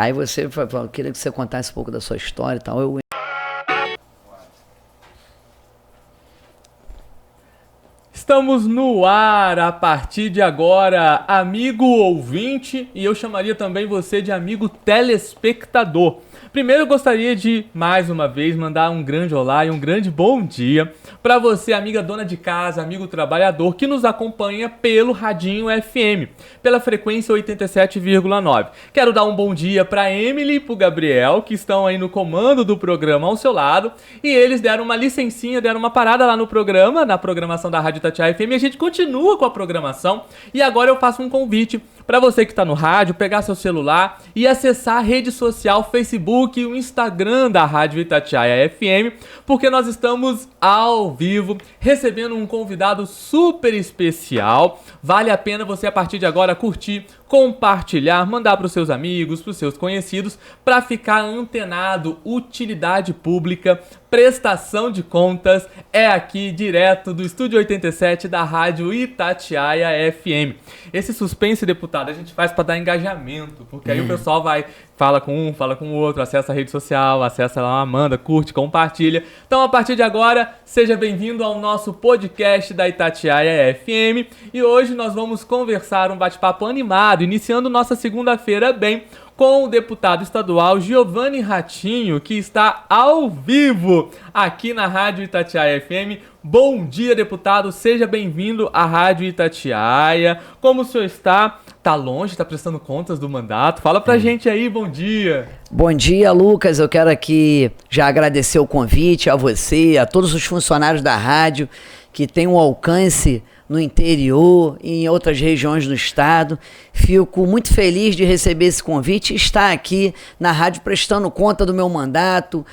Aí você falou, queria que você contasse um pouco da sua história e tal. Estamos no ar a partir de agora, amigo ouvinte, e eu chamaria também você de amigo telespectador. Primeiro eu gostaria de, mais uma vez, mandar um grande olá e um grande bom dia para você, amiga dona de casa, amigo trabalhador, que nos acompanha pelo Radinho FM, pela frequência 87,9. Quero dar um bom dia para Emily e para o Gabriel, que estão aí no comando do programa ao seu lado, e eles deram uma licencinha, deram uma parada lá no programa, na programação da Rádio Itatiaia FM, e a gente continua com a programação, e agora eu faço um convite para você que está no rádio, pegar seu celular e acessar a rede social Facebook e o Instagram da Rádio Itatiaia FM, porque nós estamos ao vivo, recebendo um convidado super especial. Vale a pena você, a partir de agora, curtir, compartilhar, mandar para os seus amigos, para os seus conhecidos, para ficar antenado. Utilidade pública, prestação de contas, é aqui direto do Estúdio 87 da Rádio Itatiaia FM. Esse suspense, deputado, a gente faz para dar engajamento, porque aí o pessoal vai, fala com um, fala com o outro, acessa a rede social, acessa lá, manda, curte, compartilha. Então, a partir de agora, seja bem-vindo ao nosso podcast da Itatiaia FM. E hoje nós vamos conversar um bate-papo animado, iniciando nossa segunda-feira bem, com o deputado estadual Giovanni Ratinho, que está ao vivo aqui na Rádio Itatiaia FM. Bom dia, deputado, seja bem-vindo à Rádio Itatiaia. Como o senhor está? Tá longe, tá prestando contas do mandato? Fala pra gente aí, bom dia. Bom dia, Lucas. Eu quero aqui já agradecer o convite a você, a todos os funcionários da rádio que têm um alcance no interior e em outras regiões do estado. Fico muito feliz de receber esse convite e estar aqui na rádio prestando conta do meu mandato,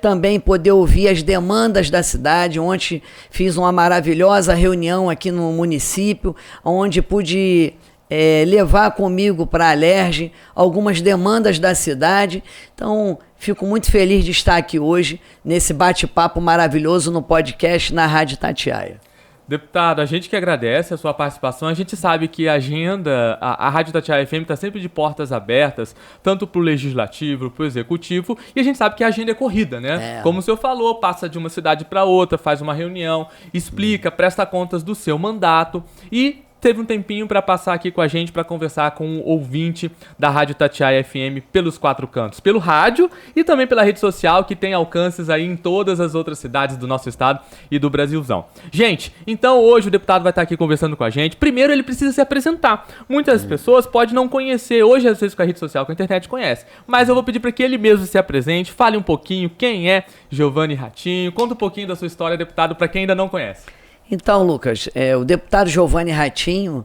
também poder ouvir as demandas da cidade. Ontem fiz uma maravilhosa reunião aqui no município, onde pude levar comigo para a Alerj algumas demandas da cidade. Então, fico muito feliz de estar aqui hoje, nesse bate-papo maravilhoso no podcast na Rádio Itatiaia. Deputado, a gente que agradece a sua participação. A gente sabe que a agenda, a Rádio Itatiaia FM está sempre de portas abertas, tanto para o Legislativo, para o Executivo, e a gente sabe que a agenda é corrida, né? Como o senhor falou, passa de uma cidade para outra, faz uma reunião, explica, presta contas do seu mandato e teve um tempinho para passar aqui com a gente para conversar com o ouvinte da Rádio Itatiaia FM pelos quatro cantos, pelo rádio e também pela rede social, que tem alcances aí em todas as outras cidades do nosso estado e do Brasilzão. Gente, então hoje o deputado vai estar aqui conversando com a gente. Primeiro ele precisa se apresentar. Muitas pessoas podem não conhecer, hoje às vezes com a rede social, com a internet conhece, mas eu vou pedir para que ele mesmo se apresente, fale um pouquinho quem é Giovanni Ratinho, conta um pouquinho da sua história, deputado, para quem ainda não conhece. Então, Lucas, o deputado Giovanni Ratinho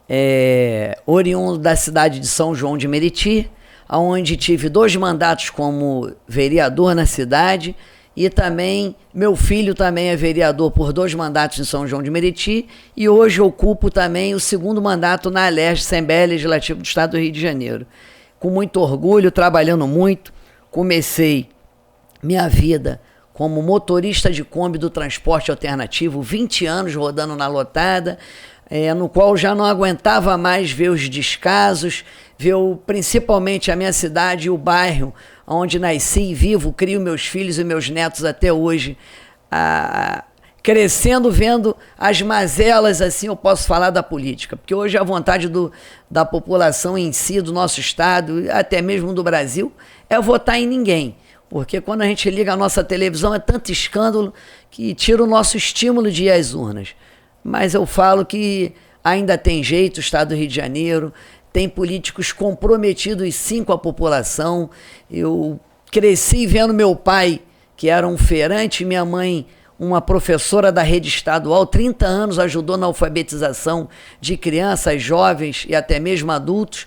é oriundo da cidade de São João de Meriti, onde tive 2 mandatos como vereador na cidade, e também meu filho também é vereador por 2 mandatos em São João de Meriti, e hoje ocupo também o 2º mandato na Alerj, Assembleia Legislativa do Estado do Rio de Janeiro. Com muito orgulho, trabalhando muito, comecei minha vida como motorista de Kombi do transporte alternativo, 20 anos rodando na lotada, no qual já não aguentava mais ver os descasos, ver principalmente a minha cidade e o bairro onde nasci e vivo, crio meus filhos e meus netos até hoje, crescendo, vendo as mazelas, assim eu posso falar da política, porque hoje a vontade da população em si, do nosso estado, até mesmo do Brasil, é votar em ninguém. Porque quando a gente liga a nossa televisão é tanto escândalo que tira o nosso estímulo de ir às urnas. Mas eu falo que ainda tem jeito, o Estado do Rio de Janeiro, tem políticos comprometidos sim com a população. Eu cresci vendo meu pai, que era um feirante, minha mãe, uma professora da rede estadual, 30 anos ajudou na alfabetização de crianças, jovens e até mesmo adultos,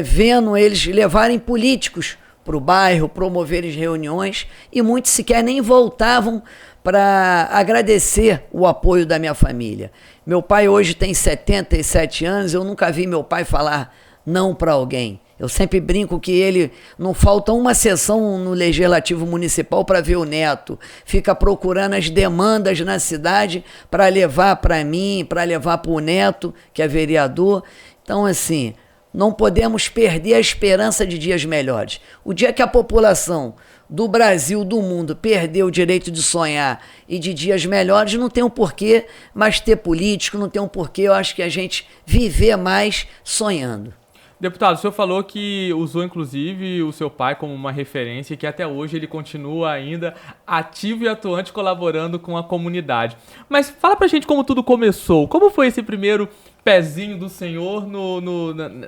vendo eles levarem políticos para o bairro, promoverem reuniões, e muitos sequer nem voltavam para agradecer o apoio da minha família. Meu pai hoje tem 77 anos, eu nunca vi meu pai falar não para alguém. Eu sempre brinco que ele não falta uma sessão no Legislativo Municipal para ver o neto. Fica procurando as demandas na cidade para levar para mim, para levar para o neto, que é vereador. Então, assim, não podemos perder a esperança de dias melhores. O dia que a população do Brasil, do mundo, perder o direito de sonhar e de dias melhores, não tem um porquê mais ter político, não tem um porquê, eu acho que a gente viver mais sonhando. Deputado, o senhor falou que usou inclusive o seu pai como uma referência e que até hoje ele continua ainda ativo e atuante colaborando com a comunidade. Mas fala pra gente como tudo começou. Como foi esse primeiro pezinho do senhor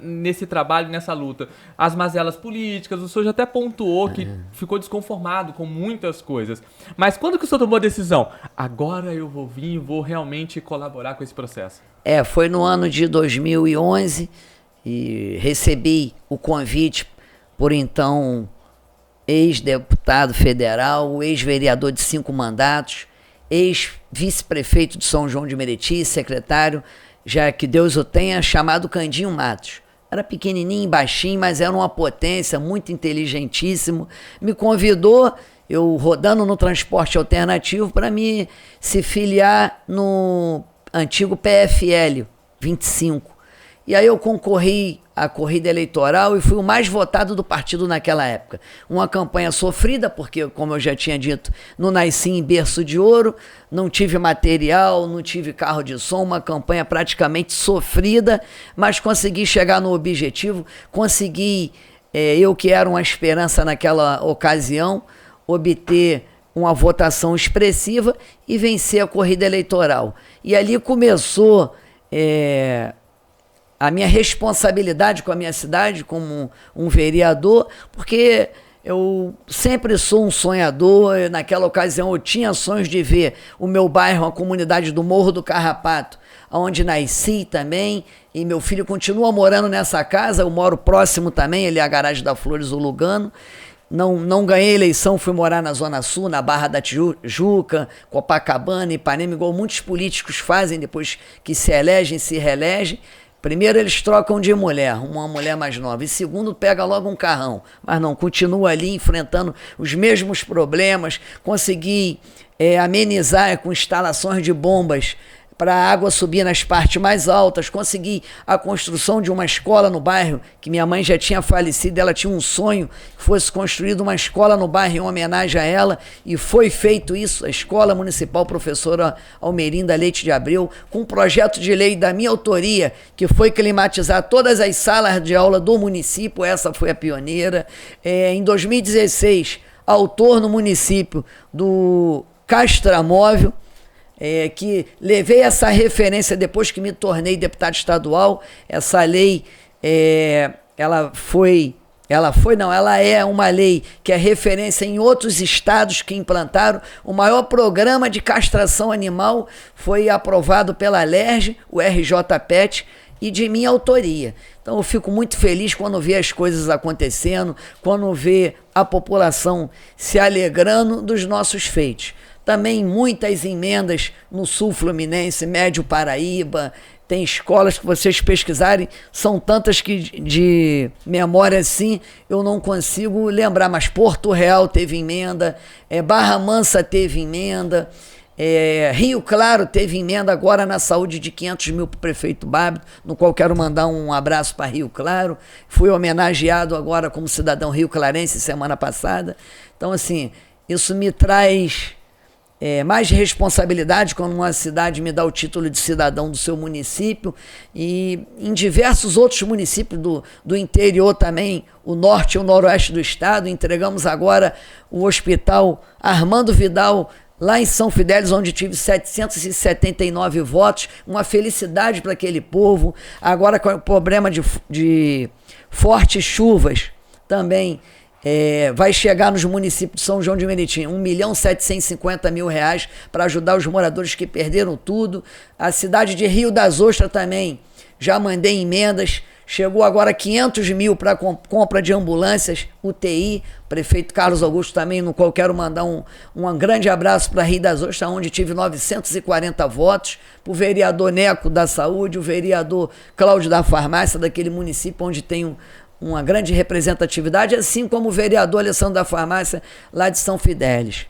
nesse trabalho, nessa luta? As mazelas políticas, o senhor já até pontuou que ficou desconformado com muitas coisas. Mas quando que o senhor tomou a decisão? Agora eu vou vir e vou realmente colaborar com esse processo. Foi no ano de 2011 e recebi o convite por então ex-deputado federal, ex-vereador de 5 mandatos, ex-vice-prefeito de São João de Meriti, secretário, já que Deus o tenha, chamado Candinho Matos. Era pequenininho, baixinho, mas era uma potência, muito inteligentíssimo. Me convidou, eu rodando no transporte alternativo, para me se filiar no antigo PFL 25. E aí eu concorri à corrida eleitoral e fui o mais votado do partido naquela época. Uma campanha sofrida, porque, como eu já tinha dito, não nasci em berço de ouro, não tive material, não tive carro de som, uma campanha praticamente sofrida, mas consegui chegar no objetivo, consegui, eu que era uma esperança naquela ocasião, obter uma votação expressiva e vencer a corrida eleitoral. E ali começou a minha responsabilidade com a minha cidade como um vereador, porque eu sempre sou um sonhador. Naquela ocasião eu tinha sonhos de ver o meu bairro, a comunidade do Morro do Carrapato, onde nasci também, e meu filho continua morando nessa casa, eu moro próximo também, ele é a garagem da Flores, o Lugano. Não ganhei eleição, fui morar na Zona Sul, na Barra da Tijuca, Copacabana, Ipanema, igual muitos políticos fazem depois que se elegem, se reelegem. Primeiro, eles trocam de mulher, uma mulher mais nova. E segundo, pega logo um carrão. Mas não, continua ali enfrentando os mesmos problemas. Consegui amenizar com instalações de bombas para a água subir nas partes mais altas. Consegui a construção de uma escola no bairro, que minha mãe já tinha falecido, ela tinha um sonho que fosse construída uma escola no bairro em homenagem a ela, e foi feito isso, a Escola Municipal Professora Almerinda Leite de Abreu, com um projeto de lei da minha autoria, que foi climatizar todas as salas de aula do município, essa foi a pioneira. Em 2016, autor no município do Castramóvel, que levei essa referência depois que me tornei deputado estadual. Essa lei, ela é uma lei que é referência em outros estados que implantaram. O maior programa de castração animal foi aprovado pela LERJ, o RJPET, e de minha autoria. Então eu fico muito feliz quando vejo as coisas acontecendo, quando vejo a população se alegrando dos nossos feitos. Também muitas emendas no Sul Fluminense, Médio Paraíba, tem escolas que vocês pesquisarem, são tantas que de memória assim eu não consigo lembrar, mas Porto Real teve emenda, Barra Mansa teve emenda, Rio Claro teve emenda agora na saúde de 500 mil para o prefeito Bárbaro, no qual quero mandar um abraço para Rio Claro. Fui homenageado agora como cidadão rio-clarense semana passada. Então assim, isso me traz mais responsabilidade quando uma cidade me dá o título de cidadão do seu município, e em diversos outros municípios do interior também, o norte e o noroeste do estado. Entregamos agora o hospital Armando Vidal lá em São Fidélis, onde tive 779 votos, uma felicidade para aquele povo. Agora com o problema de fortes chuvas também, vai chegar nos municípios de São João de Meriti R$1.750.000 para ajudar os moradores que perderam tudo. A cidade de Rio das Ostras também, já mandei emendas. Chegou agora 500 mil para compra de ambulâncias, UTI, prefeito Carlos Augusto também, no qual quero mandar um grande abraço para Rio das Ostras, onde tive 940 votos, para o vereador Neco da Saúde, o vereador Cláudio da Farmácia, daquele município onde tem uma grande representatividade, assim como o vereador Alessandro da Farmácia, lá de São Fidélis.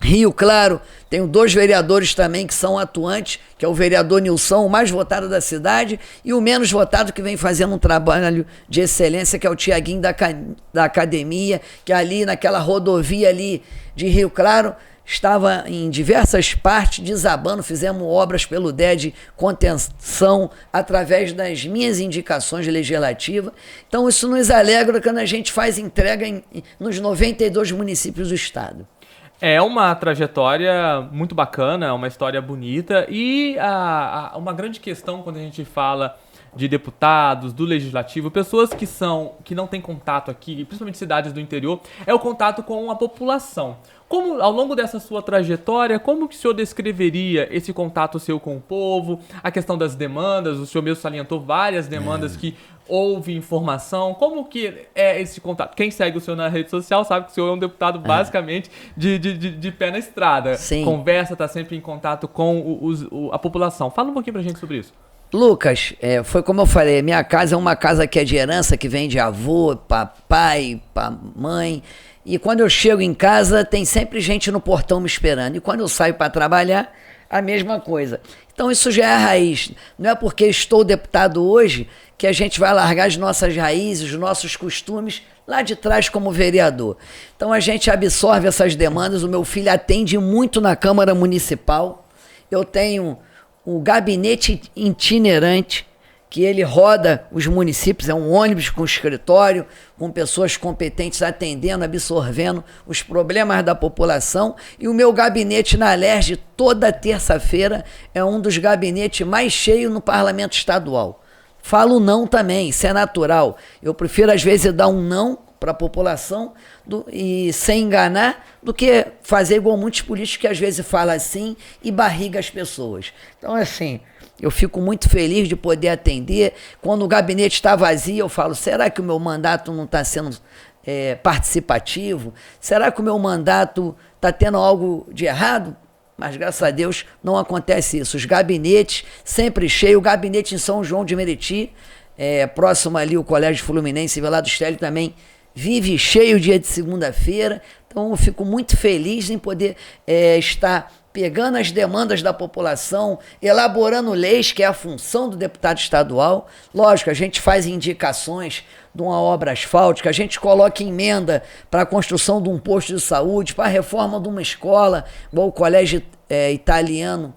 Rio Claro, tenho 2 vereadores também que são atuantes, que é o vereador Nilson, o mais votado da cidade, e o menos votado que vem fazendo um trabalho de excelência, que é o Tiaguinho da Academia, que ali naquela rodovia ali de Rio Claro, estava em diversas partes desabando, fizemos obras pelo DEA de contenção através das minhas indicações legislativas. Então isso nos alegra quando a gente faz entrega nos 92 municípios do estado. É uma trajetória muito bacana, uma história bonita e uma grande questão quando a gente fala de deputados, do legislativo, pessoas que não têm contato aqui, principalmente cidades do interior, é o contato com a população. Como, ao longo dessa sua trajetória, como que o senhor descreveria esse contato seu com o povo, a questão das demandas? O senhor mesmo salientou várias demandas que houve informação. Como que é esse contato? Quem segue o senhor na rede social sabe que o senhor é um deputado basicamente de pé na estrada. Sim. Conversa, está sempre em contato com a população. Fala um pouquinho pra gente sobre isso. Lucas, foi como eu falei, minha casa é uma casa que é de herança, que vem de avô, papai, mãe. E quando eu chego em casa, tem sempre gente no portão me esperando. E quando eu saio para trabalhar, a mesma coisa. Então isso já é a raiz. Não é porque estou deputado hoje que a gente vai largar as nossas raízes, os nossos costumes lá de trás como vereador. Então a gente absorve essas demandas. O meu filho atende muito na Câmara Municipal. Eu tenho o gabinete itinerante, que ele roda os municípios, é um ônibus com escritório, com pessoas competentes atendendo, absorvendo os problemas da população. E o meu gabinete na Alerj, toda terça-feira, é um dos gabinetes mais cheios no Parlamento Estadual. Falo não também, isso é natural. Eu prefiro, às vezes, dar um não para a população e sem enganar, do que fazer igual muitos políticos que às vezes falam assim e barriga as pessoas. Então, assim, eu fico muito feliz de poder atender. Quando o gabinete está vazio, eu falo, será que o meu mandato não está sendo participativo? Será que o meu mandato está tendo algo de errado? Mas, graças a Deus, não acontece isso. Os gabinetes sempre cheios. O gabinete em São João de Meriti, próximo ali o Colégio Fluminense, lá do Estélio também, vive cheio dia de segunda-feira. Então eu fico muito feliz em poder estar pegando as demandas da população, elaborando leis, que é a função do deputado estadual. Lógico, a gente faz indicações de uma obra asfáltica, a gente coloca emenda para a construção de um posto de saúde, para a reforma de uma escola, igual o colégio italiano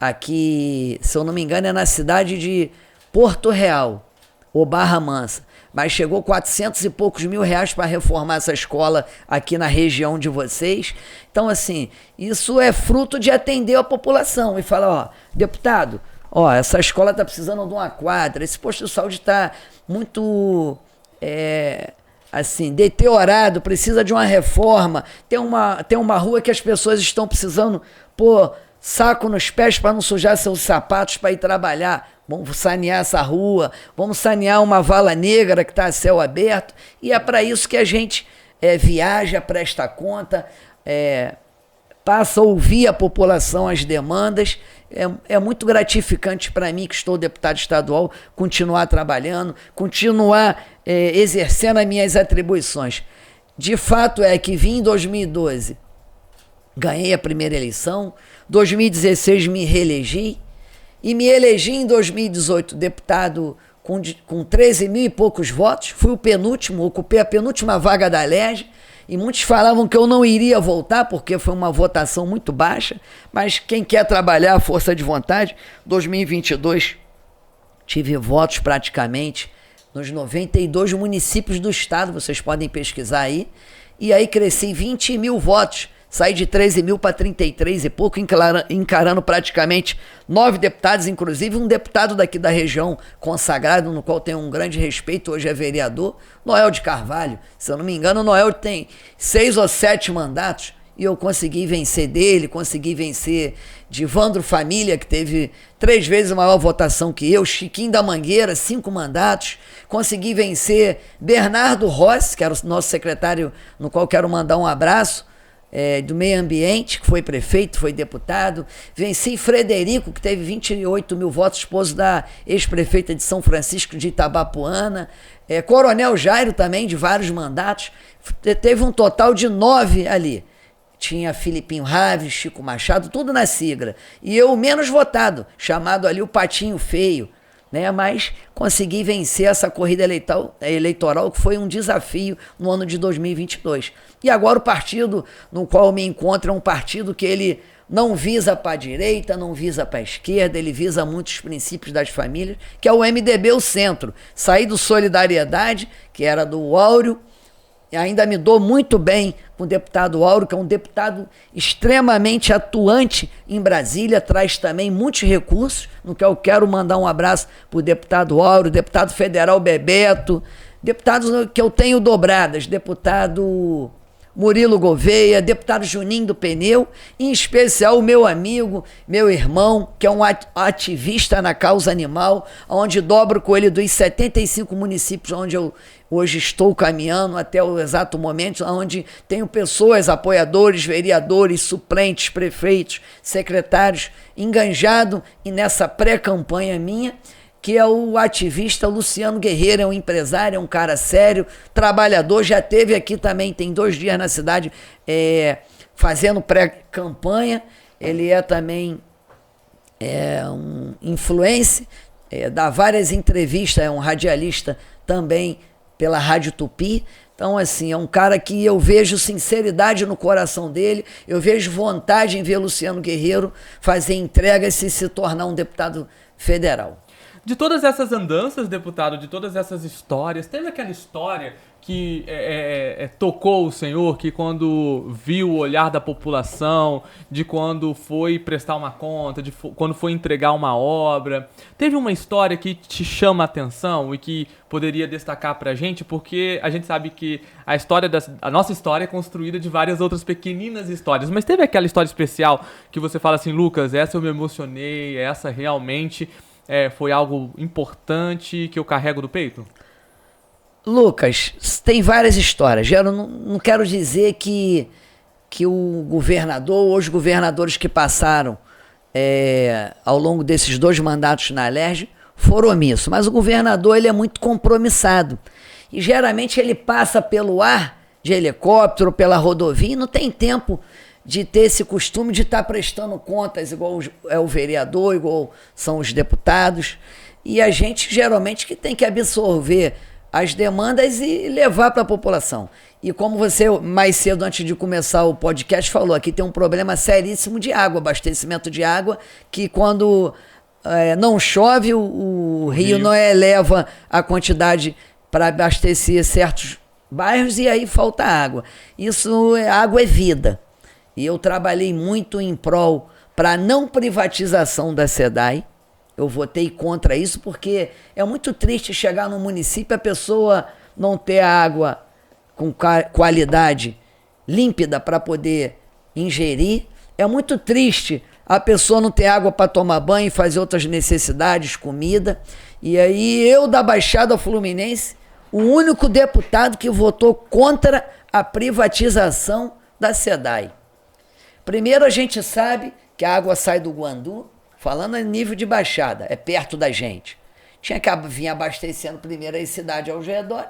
aqui, se eu não me engano, é na cidade de Porto Real, ou Barra Mansa. Mas chegou 400 e poucos mil reais para reformar essa escola aqui na região de vocês. Então, assim, isso é fruto de atender a população e falar, deputado, essa escola está precisando de uma quadra, esse posto de saúde está muito, assim, deteriorado, precisa de uma reforma, tem uma rua que as pessoas estão precisando pôr saco nos pés para não sujar seus sapatos para ir trabalhar. Vamos sanear essa rua, vamos sanear uma vala negra que está a céu aberto. E é para isso que a gente viaja, presta conta, passa a ouvir a população, as demandas. É muito gratificante para mim, que estou deputado estadual, continuar trabalhando, continuar exercendo as minhas atribuições. De fato é que vim em 2012, ganhei a primeira eleição, 2016 me reelegi, e me elegi em 2018 deputado com 13 mil e poucos votos. Fui o penúltimo, ocupei a penúltima vaga da Alerj, e muitos falavam que eu não iria voltar porque foi uma votação muito baixa, mas quem quer trabalhar, força de vontade. 2022 tive votos praticamente nos 92 municípios do estado, vocês podem pesquisar aí, e aí cresci 20 mil votos. Saí de 13 mil para 33 e pouco, encarando praticamente 9 deputados, inclusive um deputado daqui da região consagrado, no qual tenho um grande respeito, hoje é vereador, Noel de Carvalho. Se eu não me engano, o Noel tem 6 ou 7 mandatos e eu consegui vencer dele, consegui vencer de Vandro Família, que teve 3 vezes a maior votação que eu, Chiquinho da Mangueira, 5 mandatos, consegui vencer Bernardo Rossi, que era o nosso secretário, no qual quero mandar um abraço, do meio ambiente, que foi prefeito, foi deputado. Venci Frederico, que teve 28 mil votos, esposo da ex-prefeita de São Francisco de Itabapuana. Coronel Jairo também, de vários mandatos. Teve um total de 9 ali. tinha Filipinho Raves, Chico Machado, tudo na sigla. E eu, o menos votado, chamado ali o Patinho Feio, né? Mas consegui vencer essa corrida eleitoral, que foi um desafio no ano de 2022. E agora o partido no qual eu me encontro é um partido que ele não visa para a direita, não visa para a esquerda, ele visa muitos princípios das famílias, que é o MDB, o Centro. Saí do Solidariedade, que era do Áureo, e ainda me dou muito bem com o deputado Áureo, que é um deputado extremamente atuante em Brasília, traz também muitos recursos, no que eu quero mandar um abraço para o deputado Áureo, deputado federal Bebeto, deputados que eu tenho dobradas, deputado Murilo Gouveia, deputado Juninho do Pneu, em especial o meu amigo, meu irmão, que é um ativista na causa animal, onde dobro com ele dos 75 municípios onde eu hoje estou caminhando até o exato momento, onde tenho pessoas, apoiadores, vereadores, suplentes, prefeitos, secretários, enganjado e nessa pré-campanha minha, que é o ativista Luciano Guerreiro, é um empresário, é um cara sério, trabalhador, já esteve aqui também, tem 2 dias na cidade fazendo pré-campanha, ele é também um influencer, dá várias entrevistas, é um radialista também pela Rádio Tupi. Então, assim, é um cara que eu vejo sinceridade no coração dele, eu vejo vontade em ver Luciano Guerreiro fazer entregas e se tornar um deputado federal. De todas essas andanças, deputado, de todas essas histórias, teve aquela história que tocou o senhor, que quando viu o olhar da população, de quando foi prestar uma conta, quando foi entregar uma obra, teve uma história que te chama a atenção e que poderia destacar pra gente, porque a gente sabe que a nossa história é construída de várias outras pequeninas histórias, mas teve aquela história especial que você fala assim, Lucas, essa eu me emocionei, essa realmente foi algo importante que eu carrego no peito? Lucas, tem várias histórias. Eu não quero dizer que o governador ou os governadores que passaram ao longo desses 2 mandatos na Alerj foram omissos, mas o governador ele é muito compromissado e geralmente ele passa pelo ar de helicóptero, pela rodovia e não tem tempo de ter esse costume de estar prestando contas igual é o vereador, igual são os deputados, e a gente geralmente que tem que absorver as demandas e levar para a população. E como você mais cedo, antes de começar o podcast, falou, aqui tem um problema seríssimo de água, abastecimento de água, que quando não chove, o rio não eleva a quantidade para abastecer certos bairros e aí falta água. Água é vida. E eu trabalhei muito em prol para a não privatização da SEDAI. Eu votei contra isso porque é muito triste chegar no município e a pessoa não ter água com qualidade límpida para poder ingerir. É muito triste a pessoa não ter água para tomar banho e fazer outras necessidades, comida. E aí eu da Baixada Fluminense, o único deputado que votou contra a privatização da SEDAI. Primeiro, a gente sabe que a água sai do Guandu, falando em nível de Baixada, é perto da gente. Tinha que vir abastecendo primeiro a cidade ao redor,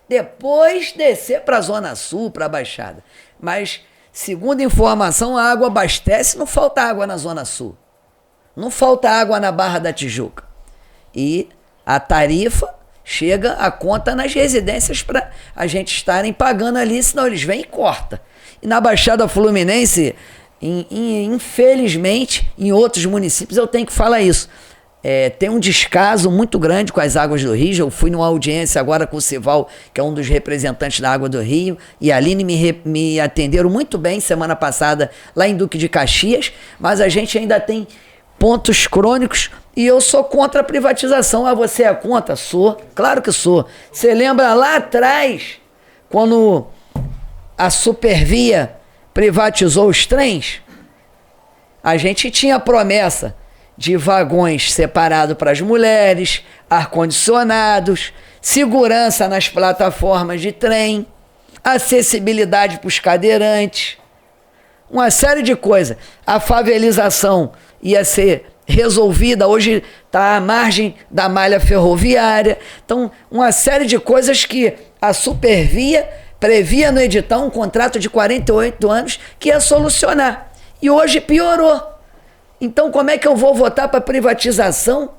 depois descer para a Zona Sul, para a Baixada. Mas, segundo informação, a água abastece, não falta água na Zona Sul. Não falta água na Barra da Tijuca. E a tarifa chega a conta nas residências para a gente estarem pagando ali, senão eles vêm e cortam. E na Baixada Fluminense, infelizmente, em outros municípios, eu tenho que falar isso. Tem um descaso muito grande com as águas do Rio. Eu fui numa audiência agora com o Sival, que é um dos representantes da Água do Rio, e a Aline me atenderam muito bem semana passada lá em Duque de Caxias, mas a gente ainda tem pontos crônicos e eu sou contra a privatização. Você é contra? Sou, claro que sou. Você lembra lá atrás, quando a Supervia privatizou os trens? A gente tinha promessa de vagões separados para as mulheres, ar-condicionados, segurança nas plataformas de trem, acessibilidade para os cadeirantes, uma série de coisas. A favelização ia ser resolvida, hoje está à margem da malha ferroviária. Então, uma série de coisas que a Supervia previa no edital um contrato de 48 anos que ia solucionar. E hoje piorou. Então, como é que eu vou votar para privatização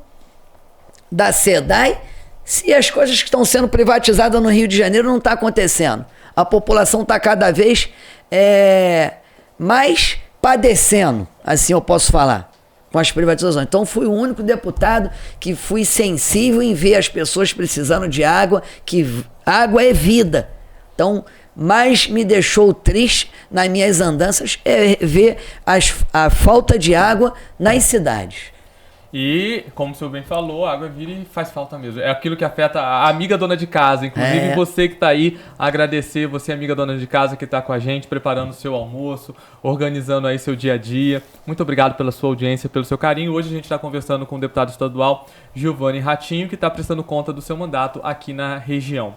da SEDAI se as coisas que estão sendo privatizadas no Rio de Janeiro não estão acontecendo? A população está cada vez mais padecendo, assim eu posso falar, com as privatizações. Então, fui o único deputado que fui sensível em ver as pessoas precisando de água, que água é vida. Então, mais me deixou triste nas minhas andanças é ver a falta de água nas cidades. E, como o senhor bem falou, a água vira e faz falta mesmo. É aquilo que afeta a amiga dona de casa. Inclusive, você que está aí, agradecer você, amiga dona de casa, que está com a gente, preparando o seu almoço, organizando aí seu dia a dia. Muito obrigado pela sua audiência, pelo seu carinho. Hoje a gente está conversando com o deputado estadual Giovanni Ratinho, que está prestando conta do seu mandato aqui na região.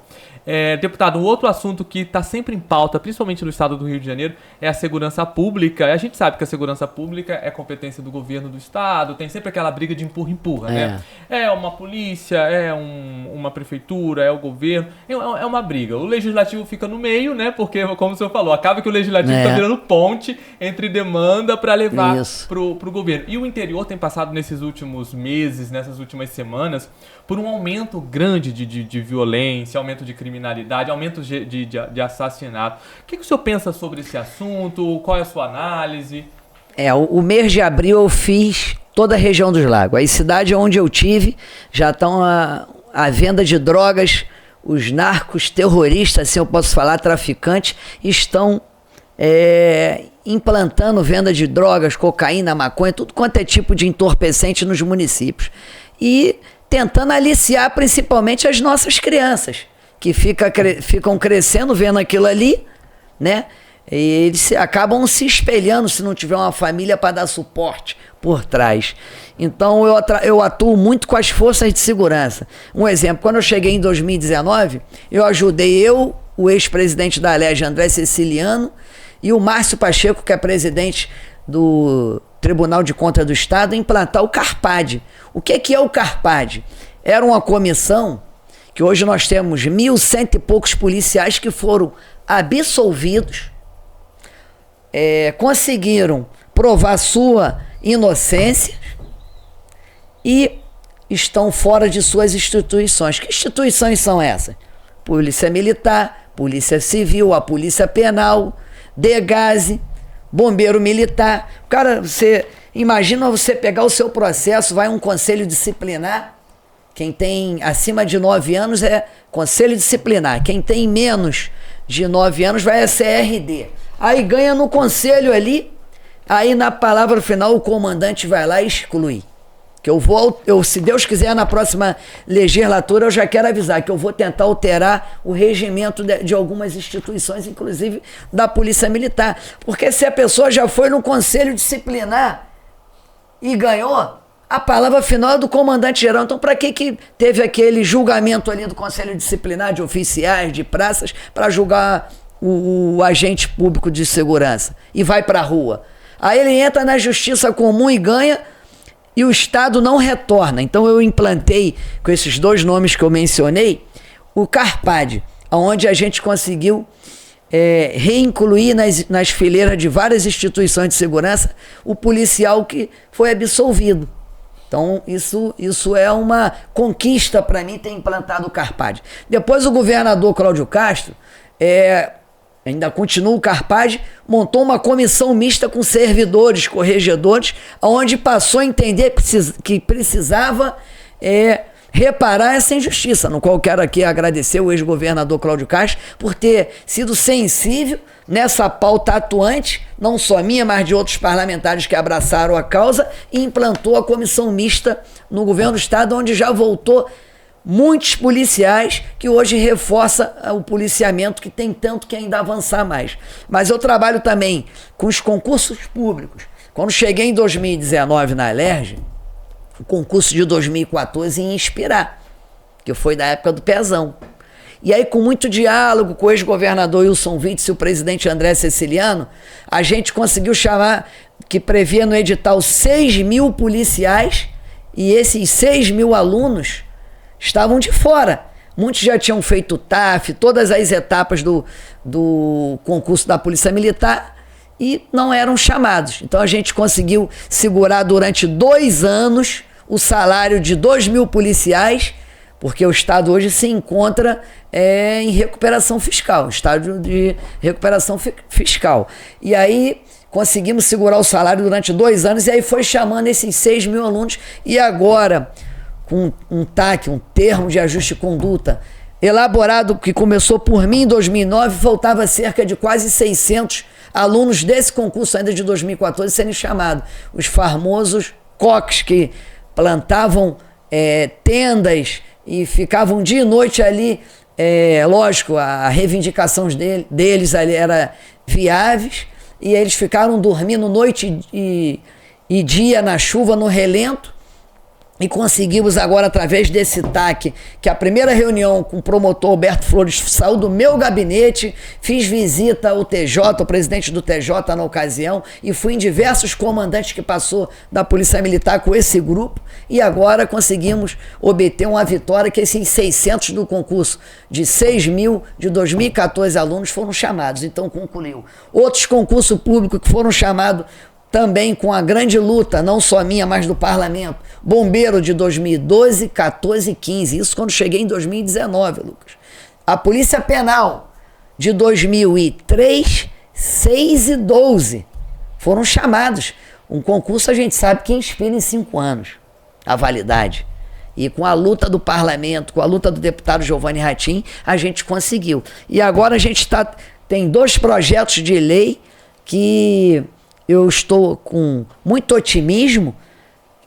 Deputado, um outro assunto que está sempre em pauta, principalmente no estado do Rio de Janeiro, é a segurança pública. A gente sabe que a segurança pública é competência do governo do estado, tem sempre aquela briga de empurra-empurra, né? É uma polícia, é uma prefeitura, é o governo, é uma briga. O legislativo fica no meio, né? Porque, como o senhor falou, acaba que o legislativo está virando ponte entre demanda para levar pro governo. E o interior tem passado nesses últimos meses, nessas últimas semanas, por um aumento grande de violência, aumento de criminalidade, aumento de assassinato. O que o senhor pensa sobre esse assunto? Qual é a sua análise? O mês de abril eu fiz toda a região dos Lagos. As cidades onde eu tive já estão a venda de drogas, os narcos, terroristas, assim eu posso falar, traficantes, estão implantando venda de drogas, cocaína, maconha, tudo quanto é tipo de entorpecente nos municípios. E tentando aliciar principalmente as nossas crianças, que ficam crescendo vendo aquilo ali, né? E eles acabam se espelhando se não tiver uma família para dar suporte por trás. Então eu atuo muito com as forças de segurança. Um exemplo, quando eu cheguei em 2019, eu ajudei o ex-presidente da Alerj, André Ceciliano, e o Márcio Pacheco, que é presidente do Tribunal de Contas do Estado, a implantar o CARPAD. O que é o CARPAD? Era uma comissão que hoje nós temos 1.100 e poucos policiais que foram absolvidos, conseguiram provar sua inocência e estão fora de suas instituições. Que instituições são essas? Polícia Militar, Polícia Civil, a Polícia Penal, DEGASE, Bombeiro Militar. Cara, você imagina você pegar o seu processo, vai um conselho disciplinar. Quem tem acima de 9 anos é conselho disciplinar. Quem tem menos de 9 anos vai a CRD. Aí ganha no conselho ali, aí na palavra final o comandante vai lá e exclui. Que se Deus quiser, na próxima legislatura, eu já quero avisar que eu vou tentar alterar o regimento de algumas instituições, inclusive da Polícia Militar. Porque se a pessoa já foi no conselho disciplinar e ganhou, a palavra final é do comandante-geral. Então, para que teve aquele julgamento ali do conselho disciplinar de oficiais, de praças, para julgar o agente público de segurança? E vai para a rua. Aí ele entra na justiça comum e ganha, e o Estado não retorna. Então, eu implantei, com esses 2 nomes que eu mencionei, o CARPAD, onde a gente conseguiu reincluir nas fileiras de várias instituições de segurança o policial que foi absolvido. Então, isso é uma conquista para mim ter implantado o CARPAD. Depois o governador Cláudio Castro, ainda continua o CARPAD, montou uma comissão mista com servidores, corregedores, onde passou a entender que precisava reparar essa injustiça, no qual quero aqui agradecer o ex-governador Cláudio Castro por ter sido sensível nessa pauta atuante, não só minha, mas de outros parlamentares que abraçaram a causa, e implantou a comissão mista no governo do estado, onde já voltou muitos policiais, que hoje reforça o policiamento, que tem tanto que ainda avançar mais. Mas eu trabalho também com os concursos públicos. Quando cheguei em 2019 na Alerj, o concurso de 2014 ia inspirar, que foi da época do Pezão. E aí, com muito diálogo com o ex-governador Wilson Witzel e o presidente André Ceciliano, a gente conseguiu chamar, que previa no edital 6.000 policiais, e esses 6.000 alunos estavam de fora. Muitos já tinham feito o TAF, todas as etapas do concurso da Polícia Militar e não eram chamados. Então a gente conseguiu segurar durante 2 anos o salário de 2.000 policiais, porque o Estado hoje se encontra em recuperação fiscal, estado de recuperação fiscal. E aí conseguimos segurar o salário durante 2 anos e aí foi chamando esses 6.000 alunos e agora, com um TAC, um termo de ajuste de conduta, elaborado, que começou por mim em 2009, faltava cerca de quase 600 alunos desse concurso ainda de 2014 serem chamados. Os famosos coques que plantavam tendas e ficavam dia e noite ali. Lógico, a reivindicação deles ali era viáveis e eles ficaram dormindo noite e dia na chuva, no relento. E conseguimos agora, através desse TAC, que a primeira reunião com o promotor Alberto Flores saiu do meu gabinete, fiz visita ao TJ, ao presidente do TJ na ocasião, e fui em diversos comandantes que passou da Polícia Militar com esse grupo, e agora conseguimos obter uma vitória que esses 600 do concurso de 6.000 de 2014 alunos foram chamados, então concluiu. Outros concursos públicos que foram chamados também com a grande luta, não só minha, mas do parlamento. Bombeiro de 2012, 14 e 15. Isso quando cheguei em 2019, Lucas. A Polícia Penal de 2003, 6 e 12. Foram chamados. Um concurso a gente sabe que inspira em 5 anos a validade. E com a luta do parlamento, com a luta do deputado Giovanni Ratim, a gente conseguiu. E agora a gente tem 2 projetos de lei que eu estou com muito otimismo,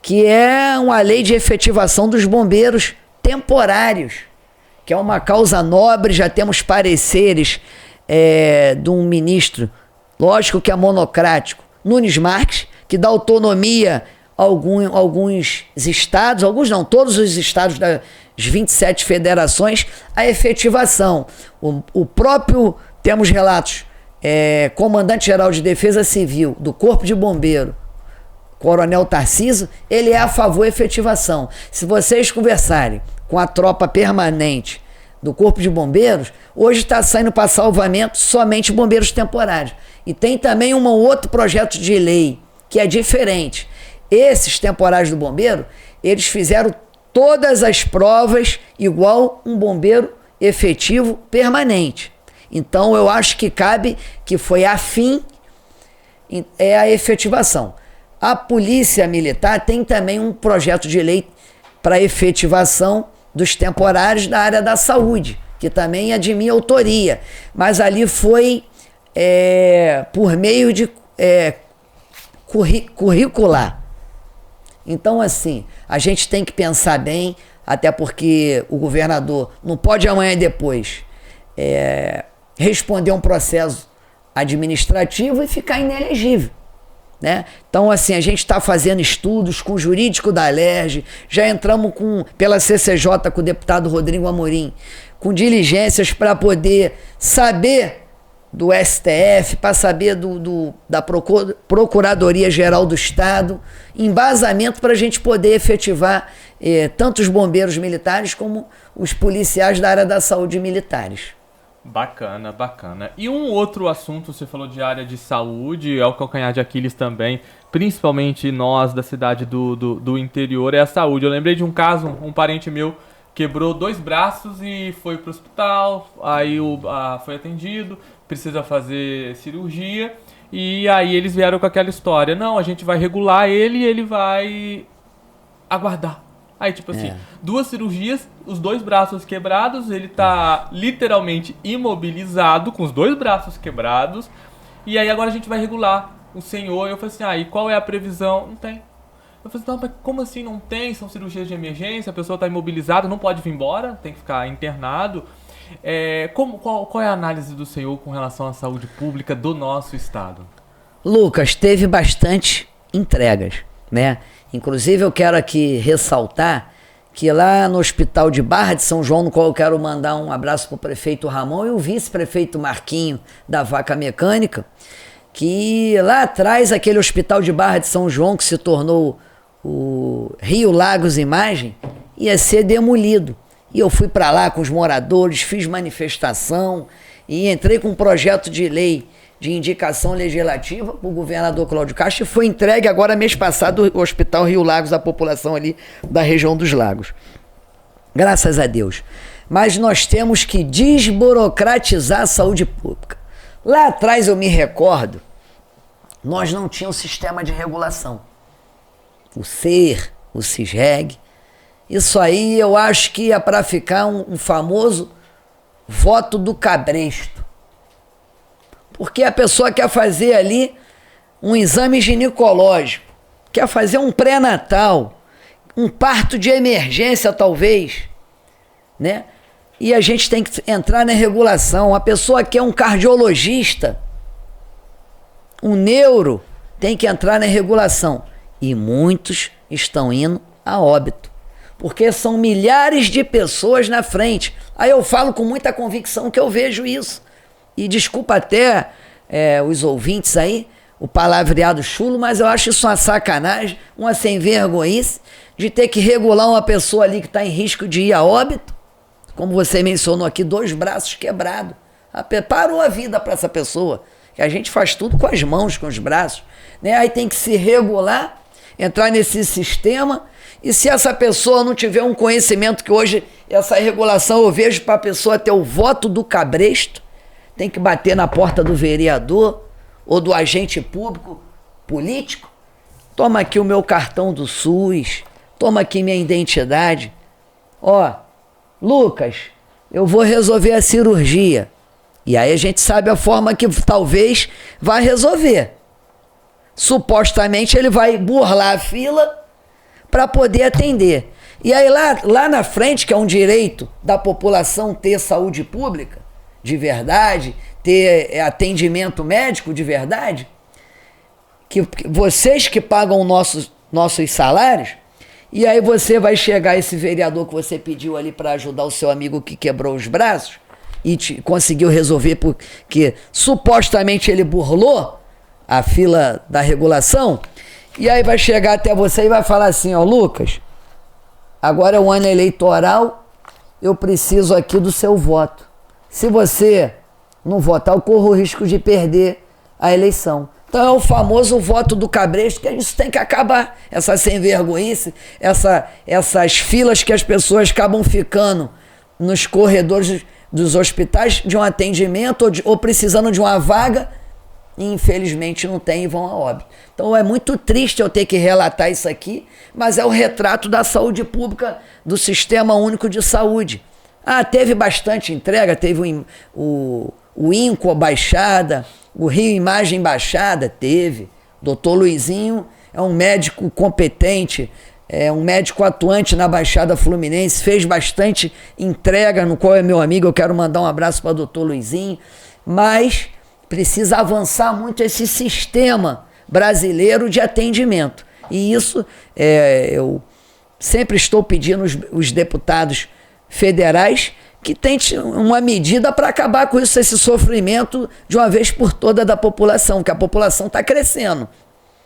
que é uma lei de efetivação dos bombeiros temporários, que é uma causa nobre. Já temos pareceres de um ministro, lógico que é monocrático, Nunes Marques, que dá autonomia a alguns estados, alguns não, todos os estados das 27 federações, a efetivação. O próprio, temos relatos, comandante-geral de Defesa Civil do Corpo de Bombeiro, Coronel Tarcísio, ele é a favor da efetivação. Se vocês conversarem com a tropa permanente do Corpo de Bombeiros, hoje está saindo para salvamento somente bombeiros temporários. E tem também um outro projeto de lei que é diferente. Esses temporários do bombeiro, eles fizeram todas as provas igual um bombeiro efetivo permanente. Então, eu acho que cabe, que foi afim, a efetivação. A Polícia Militar tem também um projeto de lei para efetivação dos temporários da área da saúde, que também é de minha autoria. Mas ali foi por meio de curricular. Então, assim, a gente tem que pensar bem, até porque o governador não pode amanhã e depois responder um processo administrativo e ficar inelegível, né? Então, assim, a gente está fazendo estudos com o jurídico da Alerj, já entramos pela CCJ com o deputado Rodrigo Amorim, com diligências para poder saber do STF, para saber da Procuradoria-Geral do Estado, embasamento para a gente poder efetivar tanto os bombeiros militares como os policiais da área da saúde militares. Bacana, bacana. E um outro assunto, você falou de área de saúde, é o calcanhar de Aquiles também, principalmente nós da cidade do interior, é a saúde. Eu lembrei de um caso, um parente meu quebrou 2 braços e foi para o hospital, aí foi atendido, precisa fazer cirurgia, e aí eles vieram com aquela história, não, a gente vai regular ele e ele vai aguardar. Aí, tipo assim, 2 cirurgias, os 2 braços quebrados, ele tá literalmente imobilizado, com os 2 braços quebrados, e aí agora a gente vai regular o senhor. Eu falei assim, e qual é a previsão? Não tem. Eu falei assim, não, mas como assim não tem? São cirurgias de emergência, a pessoa tá imobilizada, não pode vir embora, tem que ficar internado. Qual é a análise do senhor com relação à saúde pública do nosso estado? Lucas, teve bastante entregas, né? Inclusive, eu quero aqui ressaltar que lá no Hospital de Barra de São João, no qual eu quero mandar um abraço para o prefeito Ramon e o vice-prefeito Marquinho da Vaca Mecânica, que lá atrás, aquele Hospital de Barra de São João, que se tornou o Rio Lagos Imagem, ia ser demolido. E eu fui para lá com os moradores, fiz manifestação e entrei com um projeto de lei de indicação legislativa para o governador Cláudio Castro e foi entregue agora mês passado o Hospital Rio Lagos à população ali da região dos lagos. Graças a Deus. Mas nós temos que desburocratizar a saúde pública. Lá atrás eu me recordo, nós não tínhamos sistema de regulação. O SER, o CISREG, isso aí eu acho que ia para ficar um famoso voto do cabresto. Porque a pessoa quer fazer ali um exame ginecológico, quer fazer um pré-natal, um parto de emergência talvez, né? E a gente tem que entrar na regulação. A pessoa quer um cardiologista, um neuro, tem que entrar na regulação. E muitos estão indo a óbito, porque são milhares de pessoas na frente. Aí eu falo com muita convicção que eu vejo isso. E desculpa até os ouvintes aí, o palavreado chulo, mas eu acho isso uma sacanagem, uma sem vergonhice, de ter que regular uma pessoa ali que está em risco de ir a óbito, como você mencionou aqui, 2 braços quebrados. Parou a vida para essa pessoa, que a gente faz tudo com as mãos, com os braços, né? Aí tem que se regular, entrar nesse sistema, e se essa pessoa não tiver um conhecimento, que hoje essa regulação eu vejo para a pessoa ter o voto do cabresto, tem que bater na porta do vereador ou do agente público político. Toma aqui o meu cartão do SUS, toma aqui minha identidade. Ó, Lucas, eu vou resolver a cirurgia. E aí a gente sabe a forma que talvez vai resolver. Supostamente ele vai burlar a fila para poder atender. E aí lá na frente, que é um direito da população ter saúde pública de verdade, ter atendimento médico de verdade, que vocês que pagam nossos salários, e aí você vai chegar esse vereador que você pediu ali para ajudar o seu amigo que quebrou os braços e conseguiu resolver porque supostamente ele burlou a fila da regulação, e aí vai chegar até você e vai falar assim, ó, Lucas, agora é o ano eleitoral, eu preciso aqui do seu voto. Se você não votar, eu corro o risco de perder a eleição. Então é o famoso voto do cabresto, que isso tem que acabar. Essa sem-vergonhice, essas filas que as pessoas acabam ficando nos corredores dos hospitais de um atendimento ou precisando de uma vaga e infelizmente não tem e vão a óbito. Então é muito triste eu ter que relatar isso aqui, mas é o retrato da saúde pública, do Sistema Único de Saúde. Teve bastante entrega, teve o INCO Baixada, o Rio Imagem Baixada, teve. Doutor Luizinho é um médico competente, é um médico atuante na Baixada Fluminense, fez bastante entrega, no qual é meu amigo, eu quero mandar um abraço para o doutor Luizinho, mas precisa avançar muito esse sistema brasileiro de atendimento. E isso eu sempre estou pedindo os deputados federais que tentem uma medida para acabar com isso, esse sofrimento de uma vez por toda da população, que a população está crescendo.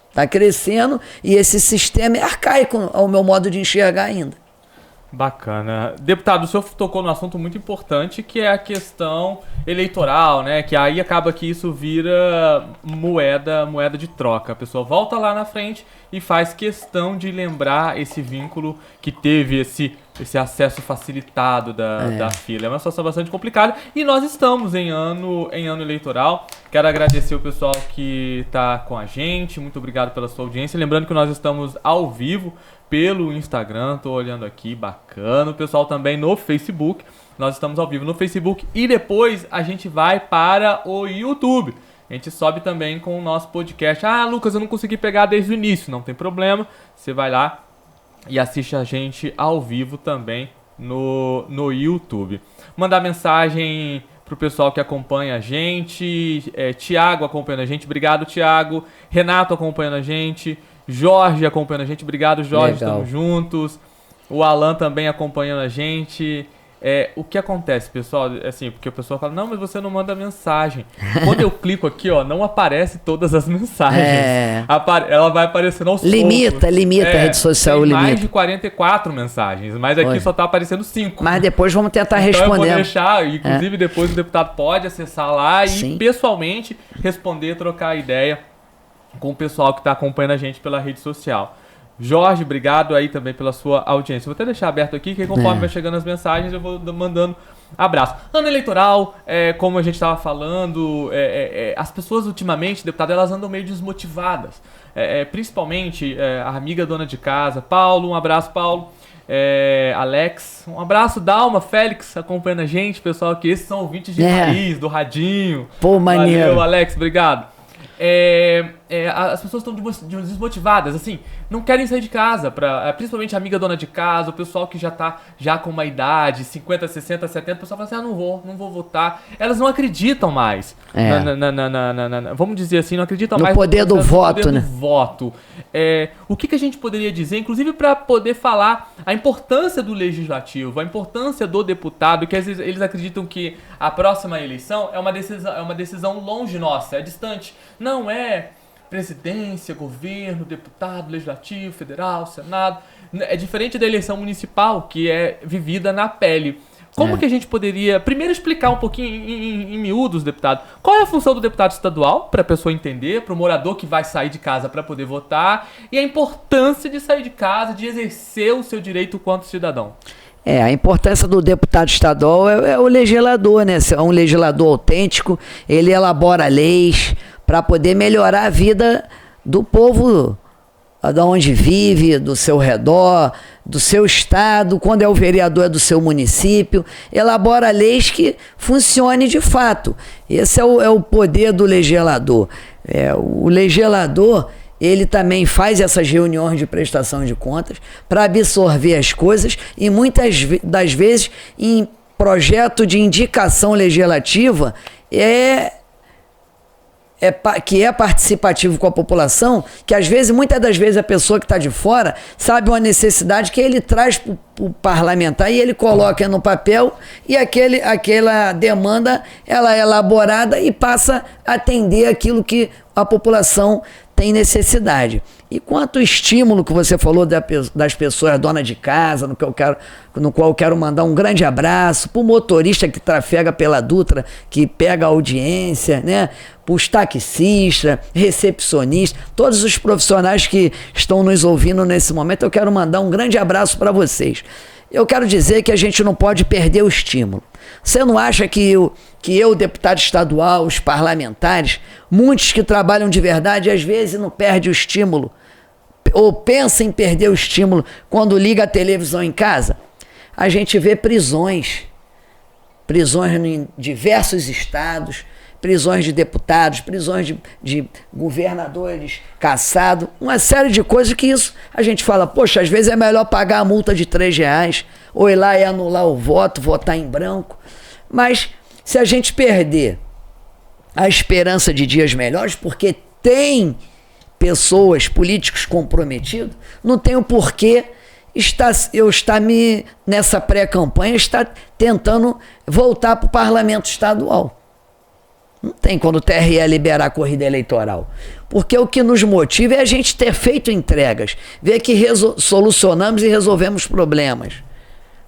Está crescendo e esse sistema é arcaico ao meu modo de enxergar ainda. Bacana. Deputado, o senhor tocou num assunto muito importante, que é a questão eleitoral, né? Que aí acaba que isso vira moeda de troca. A pessoa volta lá na frente e faz questão de lembrar esse vínculo que teve esse acesso facilitado da fila. É uma situação bastante complicada e nós estamos em ano eleitoral. Quero agradecer o pessoal que está com a gente. Muito obrigado pela sua audiência. Lembrando que nós estamos ao vivo pelo Instagram, tô olhando aqui, bacana. O pessoal também no Facebook, nós estamos ao vivo no Facebook e depois a gente vai para o YouTube. A gente sobe também com o nosso podcast. Lucas, eu não consegui pegar desde o início, não tem problema. Você vai lá e assiste a gente ao vivo também no YouTube. Mandar mensagem pro pessoal que acompanha a gente. Tiago acompanhando a gente, obrigado Tiago. Renato acompanhando a gente. Jorge acompanhando a gente, obrigado Jorge, estamos juntos. O Alan também acompanhando a gente. O que acontece, pessoal, assim, porque o pessoal fala, não, mas você não manda mensagem. Quando eu clico aqui, ó, não aparece todas as mensagens. Ela vai aparecendo aos poucos. Limita a rede social, tem limita. mais de 44 mensagens, mas aqui só tá aparecendo 5. Mas depois vamos tentar então responder. Eu vou deixar, inclusive depois o deputado pode acessar lá e pessoalmente responder, trocar ideia com o pessoal que tá acompanhando a gente pela rede social. Jorge, obrigado aí também pela sua audiência. Vou até deixar aberto aqui, que conforme vai chegando as mensagens, eu vou mandando abraço. Ano eleitoral, como a gente estava falando, as pessoas ultimamente, deputado, elas andam meio desmotivadas. Principalmente a amiga dona de casa, Paulo, um abraço, Paulo. Alex, um abraço, Dalma, Félix, acompanhando a gente, pessoal, que esses são ouvintes de raiz, do radinho. Pô, maneiro. Valeu, Alex, obrigado. As pessoas estão desmotivadas, assim, não querem sair de casa, principalmente a amiga dona de casa, o pessoal que já tá com uma idade, 50, 60, 70, o pessoal fala assim, não vou votar. Elas não acreditam mais, vamos dizer assim, não acreditam mais no poder do voto, né? O que a gente poderia dizer, inclusive para poder falar a importância do legislativo, a importância do deputado, que às vezes eles acreditam que a próxima eleição é uma decisão longe nossa, é distante. Não é presidência, governo, deputado, legislativo, federal, senado. É diferente da eleição municipal, que é vivida na pele. Como que a gente poderia, primeiro, explicar um pouquinho em miúdos, deputado, qual é a função do deputado estadual, para a pessoa entender, para o morador que vai sair de casa para poder votar, e a importância de sair de casa, de exercer o seu direito quanto cidadão? A importância do deputado estadual é o legislador, né? É um legislador autêntico, ele elabora leis para poder melhorar a vida do povo de onde vive, do seu redor, do seu estado, quando é o vereador é do seu município, elabora leis que funcionem de fato. Esse é o poder do legislador. O legislador, ele também faz essas reuniões de prestação de contas para absorver as coisas e muitas das vezes em projeto de indicação legislativa que é participativo com a população, que às vezes, muitas das vezes a pessoa que está de fora sabe uma necessidade que ele traz para o parlamentar e ele coloca no papel e aquela demanda ela é elaborada e passa a atender aquilo que a população tem necessidade. E quanto ao estímulo que você falou das pessoas dona de casa, no qual eu quero mandar um grande abraço, para o motorista que trafega pela Dutra, que pega a audiência, né? Para os taxistas, recepcionistas, todos os profissionais que estão nos ouvindo nesse momento, eu quero mandar um grande abraço para vocês. Eu quero dizer que a gente não pode perder o estímulo. Você não acha que eu, deputado estadual, os parlamentares, muitos que trabalham de verdade, às vezes não perdem o estímulo, ou pensam em perder o estímulo quando liga a televisão em casa? A gente vê prisões em diversos estados, prisões de deputados, prisões de governadores caçados, uma série de coisas que isso a gente fala, poxa, às vezes é melhor pagar a multa de R$3, ou ir lá e anular o voto, votar em branco. Mas se a gente perder a esperança de dias melhores, porque tem pessoas, políticos comprometidos, não tem o porquê eu estar nessa pré-campanha, estar tentando voltar para o parlamento estadual. Não tem quando o TRE liberar a corrida eleitoral. Porque o que nos motiva é a gente ter feito entregas, ver que solucionamos e resolvemos problemas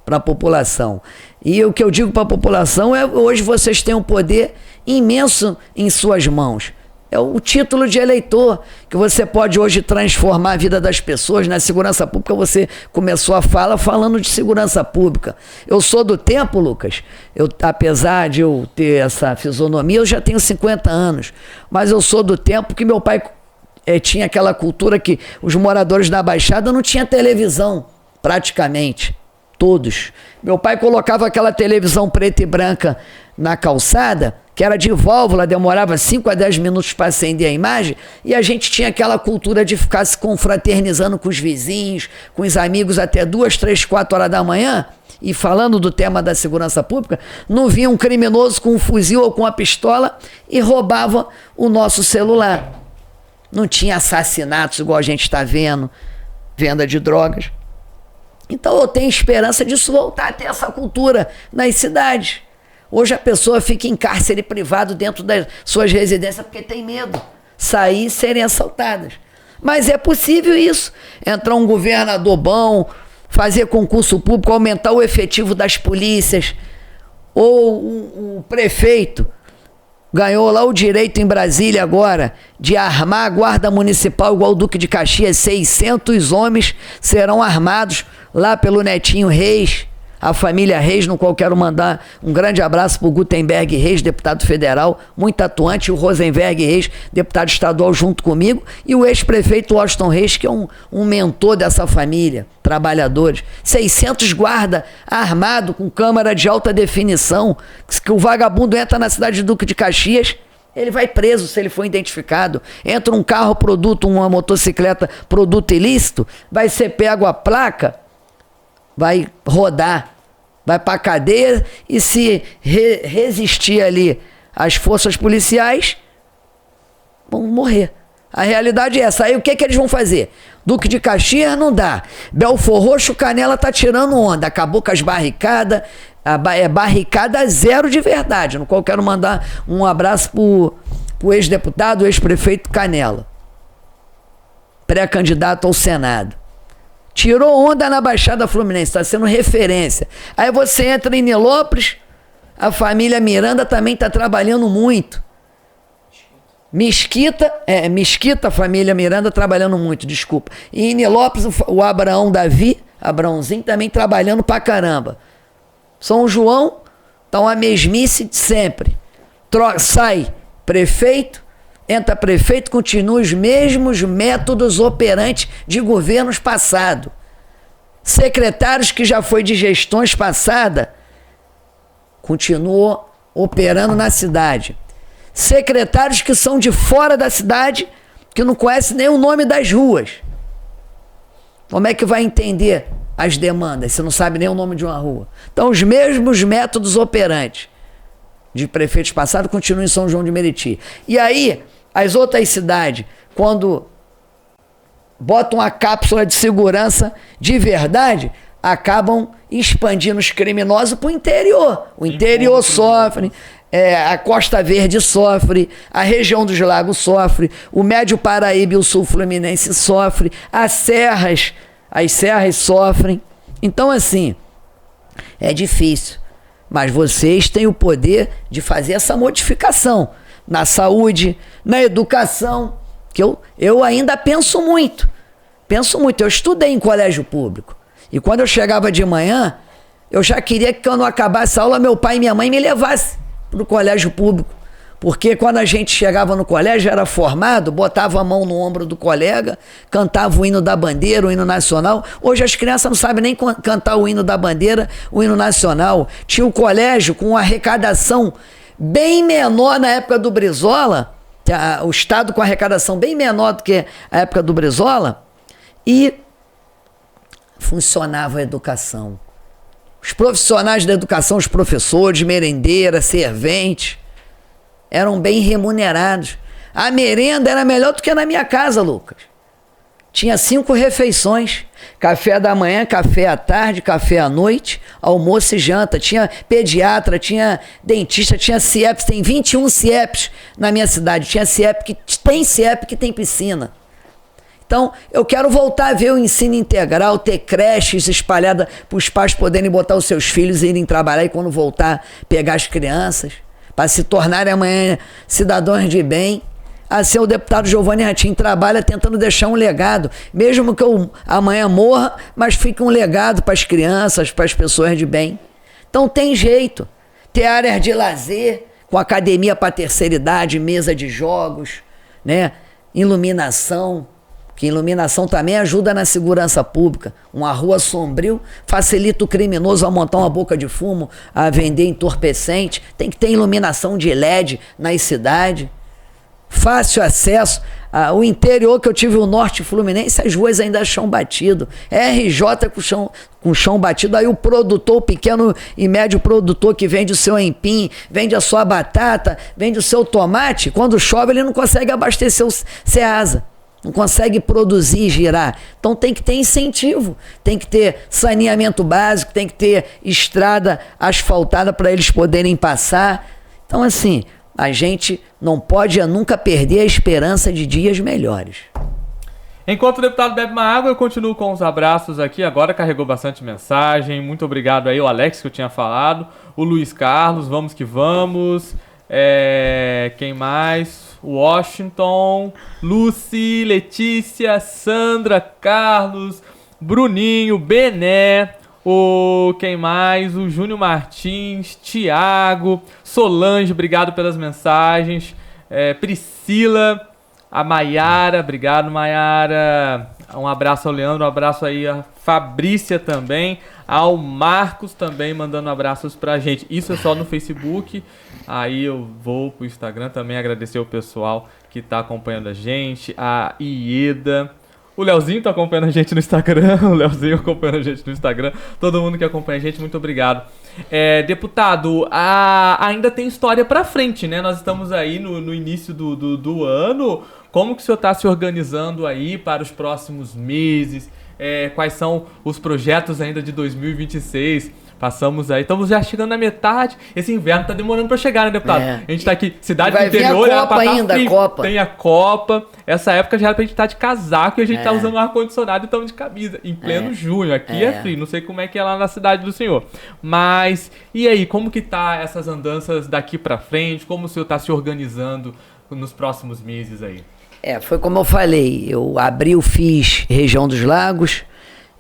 para a população. E o que eu digo para a população é: hoje vocês têm um poder imenso em suas mãos. É o título de eleitor, que você pode hoje transformar a vida das pessoas. Na segurança pública, você começou a fala falando de segurança pública. Eu sou do tempo, Lucas, apesar de eu ter essa fisionomia, eu já tenho 50 anos, mas eu sou do tempo que meu pai tinha aquela cultura que os moradores da Baixada não tinham televisão, praticamente, todos. Meu pai colocava aquela televisão preta e branca na calçada, que era de válvula, demorava 5 a 10 minutos para acender a imagem, e a gente tinha aquela cultura de ficar se confraternizando com os vizinhos, com os amigos até 2, 3, 4 horas da manhã, e falando do tema da segurança pública. Não vinha um criminoso com um fuzil ou com uma pistola e roubava o nosso celular. Não tinha assassinatos igual a gente está vendo, venda de drogas. Então eu tenho esperança disso voltar a ter essa cultura nas cidades. Hoje a pessoa fica em cárcere privado dentro das suas residências porque tem medo sair e serem assaltadas. Mas é possível isso. Entrar um governador bom, fazer concurso público, aumentar o efetivo das polícias, ou o prefeito ganhou lá o direito em Brasília agora de armar a guarda municipal igual o Duque de Caxias. 600 homens serão armados lá pelo Netinho Reis, a família Reis, no qual quero mandar um grande abraço para o Gutenberg Reis, deputado federal, muito atuante, o Rosenberg Reis, deputado estadual junto comigo, e o ex-prefeito Washington Reis, que é um mentor dessa família, trabalhadores. 600 guarda armado com câmera de alta definição, que o vagabundo entra na cidade de Duque de Caxias, ele vai preso se ele for identificado. Entra um carro produto, uma motocicleta produto ilícito, vai ser pego a placa, vai rodar, vai para a cadeia, e se resistir ali às forças policiais, vão morrer. A realidade é essa. Aí o que eles vão fazer? Duque de Caxias não dá. Belfor Roxo, Canela tá tirando onda. Acabou com as barricadas. É barricada zero de verdade. No qual quero mandar um abraço pro ex-deputado, ex-prefeito Canela, pré-candidato ao Senado. Tirou onda na Baixada Fluminense, está sendo referência. Aí você entra em Nilópolis, a família Miranda também está trabalhando muito. Mesquita, a família Miranda trabalhando muito, desculpa. E em Nilópolis, o Abraão Davi, Abraãozinho, também trabalhando pra caramba. São João, tá uma mesmice de sempre. Sai prefeito, entra prefeito, continua os mesmos métodos operantes de governos passados. Secretários que já foi de gestões passadas, continuou operando na cidade. Secretários que são de fora da cidade, que não conhecem nem o nome das ruas. Como é que vai entender as demandas se não sabe nem o nome de uma rua? Então os mesmos métodos operantes de prefeitos passados continuam em São João de Meriti. E aí as outras cidades, quando botam a cápsula de segurança de verdade, acabam expandindo os criminosos para o interior. O interior sofre, a Costa Verde sofre, a região dos lagos sofre, o Médio Paraíba e o Sul Fluminense sofre, as serras sofrem. Então, assim, é difícil, mas vocês têm o poder de fazer essa modificação na saúde, na educação, que eu ainda penso muito. Eu estudei em colégio público, e quando eu chegava de manhã, eu já queria que quando acabasse a aula, meu pai e minha mãe me levassem para o colégio público, porque quando a gente chegava no colégio, era formado, botava a mão no ombro do colega, cantava o hino da bandeira, o hino nacional. Hoje as crianças não sabem nem cantar o hino da bandeira, o hino nacional. Tinha o colégio com uma arrecadação bem menor na época do Brizola, o estado com arrecadação bem menor do que a época do Brizola, e funcionava a educação. Os profissionais da educação, os professores, merendeira, servente, eram bem remunerados. A merenda era melhor do que na minha casa, Lucas. Tinha 5 refeições: café da manhã, café à tarde, café à noite, almoço e janta. Tinha pediatra, tinha dentista, tinha CIEPs. Tem 21 CIEPs na minha cidade. Tinha CIEP que tem piscina. Então, eu quero voltar a ver o ensino integral, ter creches espalhadas para os pais poderem botar os seus filhos e irem trabalhar, e quando voltar, pegar as crianças, para se tornarem amanhã cidadãos de bem. Assim, o deputado Giovanni Ratinho trabalha tentando deixar um legado, mesmo que eu amanhã morra, mas fique um legado para as crianças, para as pessoas de bem. Então tem jeito. Ter áreas de lazer, com academia para terceira idade, mesa de jogos, né? Iluminação, que iluminação também ajuda na segurança pública. Uma rua sombrio facilita o criminoso a montar uma boca de fumo, a vender entorpecente. Tem que ter iluminação de LED nas cidades. Fácil acesso. O interior que eu tive, o norte fluminense, as ruas ainda chão batido. RJ com chão batido. Aí o produtor, o pequeno e médio produtor que vende o seu empim, vende a sua batata, vende o seu tomate, quando chove ele não consegue abastecer o Ceasa. não consegue produzir e girar. Então tem que ter incentivo, tem que ter saneamento básico, tem que ter estrada asfaltada para eles poderem passar. Então, assim, a gente não pode nunca perder a esperança de dias melhores. Enquanto o deputado bebe uma água, eu continuo com os abraços aqui. Agora carregou bastante mensagem. Muito obrigado aí, o Alex, que eu tinha falado. O Luiz Carlos, vamos que vamos. Quem mais? Washington, Lucy, Letícia, Sandra, Carlos, Bruninho, Bené, quem mais? O Júnior Martins, Tiago, Solange, obrigado pelas mensagens. Priscila, a Maiara, obrigado, Maiara. Um abraço ao Leandro, um abraço aí a Fabrícia também, ao Marcos também mandando abraços pra gente. Isso é só no Facebook, aí eu vou pro Instagram também agradecer o pessoal que tá acompanhando a gente, a Ieda, o Leozinho tá acompanhando a gente no Instagram, todo mundo que acompanha a gente, muito obrigado. Deputado, ainda tem história pra frente, né? Nós estamos aí no início do ano. Como que o senhor está se organizando aí para os próximos meses? Quais são os projetos ainda de 2026? Passamos aí, estamos já chegando na metade. Esse inverno tá demorando para chegar, né, deputado? A gente tá aqui, cidade do interior, a Copa ainda, a Copa. Tem a Copa. Essa época já era pra gente estar de casaco e a gente tá usando ar-condicionado e estamos de camisa. Em pleno junho, aqui é frio, não sei como é que é lá na cidade do senhor. Mas, e aí, como que tá essas andanças daqui para frente? Como o senhor tá se organizando nos próximos meses aí? Foi como eu falei, eu fiz região dos lagos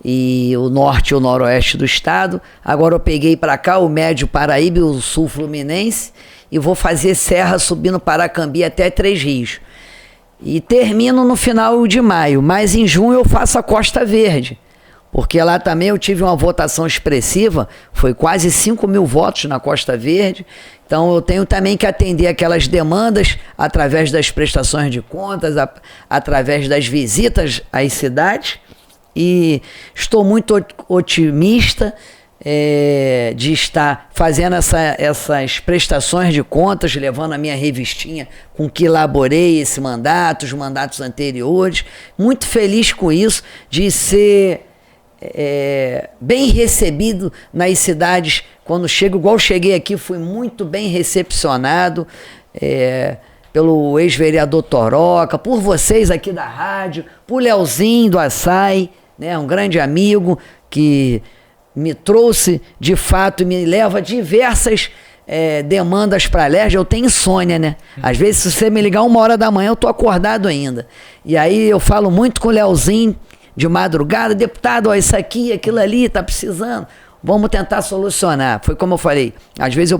e o norte e o noroeste do estado. Agora eu peguei para cá o médio Paraíba e o sul fluminense e vou fazer serra subindo Paracambi até Três Rios. E termino no final de maio, mas em junho eu faço a Costa Verde, porque lá também eu tive uma votação expressiva, foi quase 5.000 votos na Costa Verde. Então eu tenho também que atender aquelas demandas através das prestações de contas, através das visitas às cidades. E estou muito otimista de estar fazendo essas prestações de contas, levando a minha revistinha com que elaborei esse mandato, os mandatos anteriores. Muito feliz com isso, de ser bem recebido nas cidades. Quando chego, igual cheguei aqui, fui muito bem recepcionado pelo ex-vereador Toroca, por vocês aqui da rádio, por Leozinho do Açaí, né, um grande amigo que me trouxe de fato e me leva diversas demandas para a LERJ. Eu tenho insônia, né? Às vezes, se você me ligar 1h da manhã, eu tô acordado ainda. E aí eu falo muito com o Leozinho de madrugada: deputado, ó, isso aqui, aquilo ali, tá precisando. Vamos tentar solucionar. Foi como eu falei, às vezes eu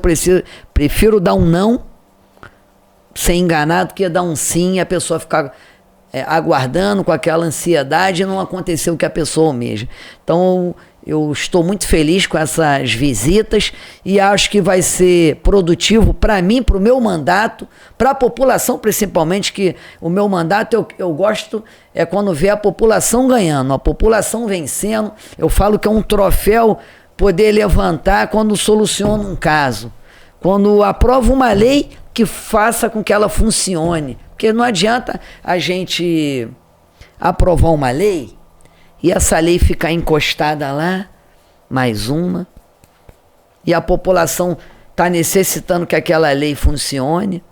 prefiro dar um não, ser enganado, do que dar um sim e a pessoa ficar aguardando com aquela ansiedade e não aconteceu o que a pessoa almeja. Então eu estou muito feliz com essas visitas e acho que vai ser produtivo para mim, para o meu mandato, para a população principalmente, que o meu mandato eu gosto quando vê a população ganhando, a população vencendo. Eu falo que é um troféu poder levantar quando soluciona um caso, quando aprova uma lei que faça com que ela funcione. Porque não adianta a gente aprovar uma lei e essa lei ficar encostada lá, mais uma, e a população está necessitando que aquela lei funcione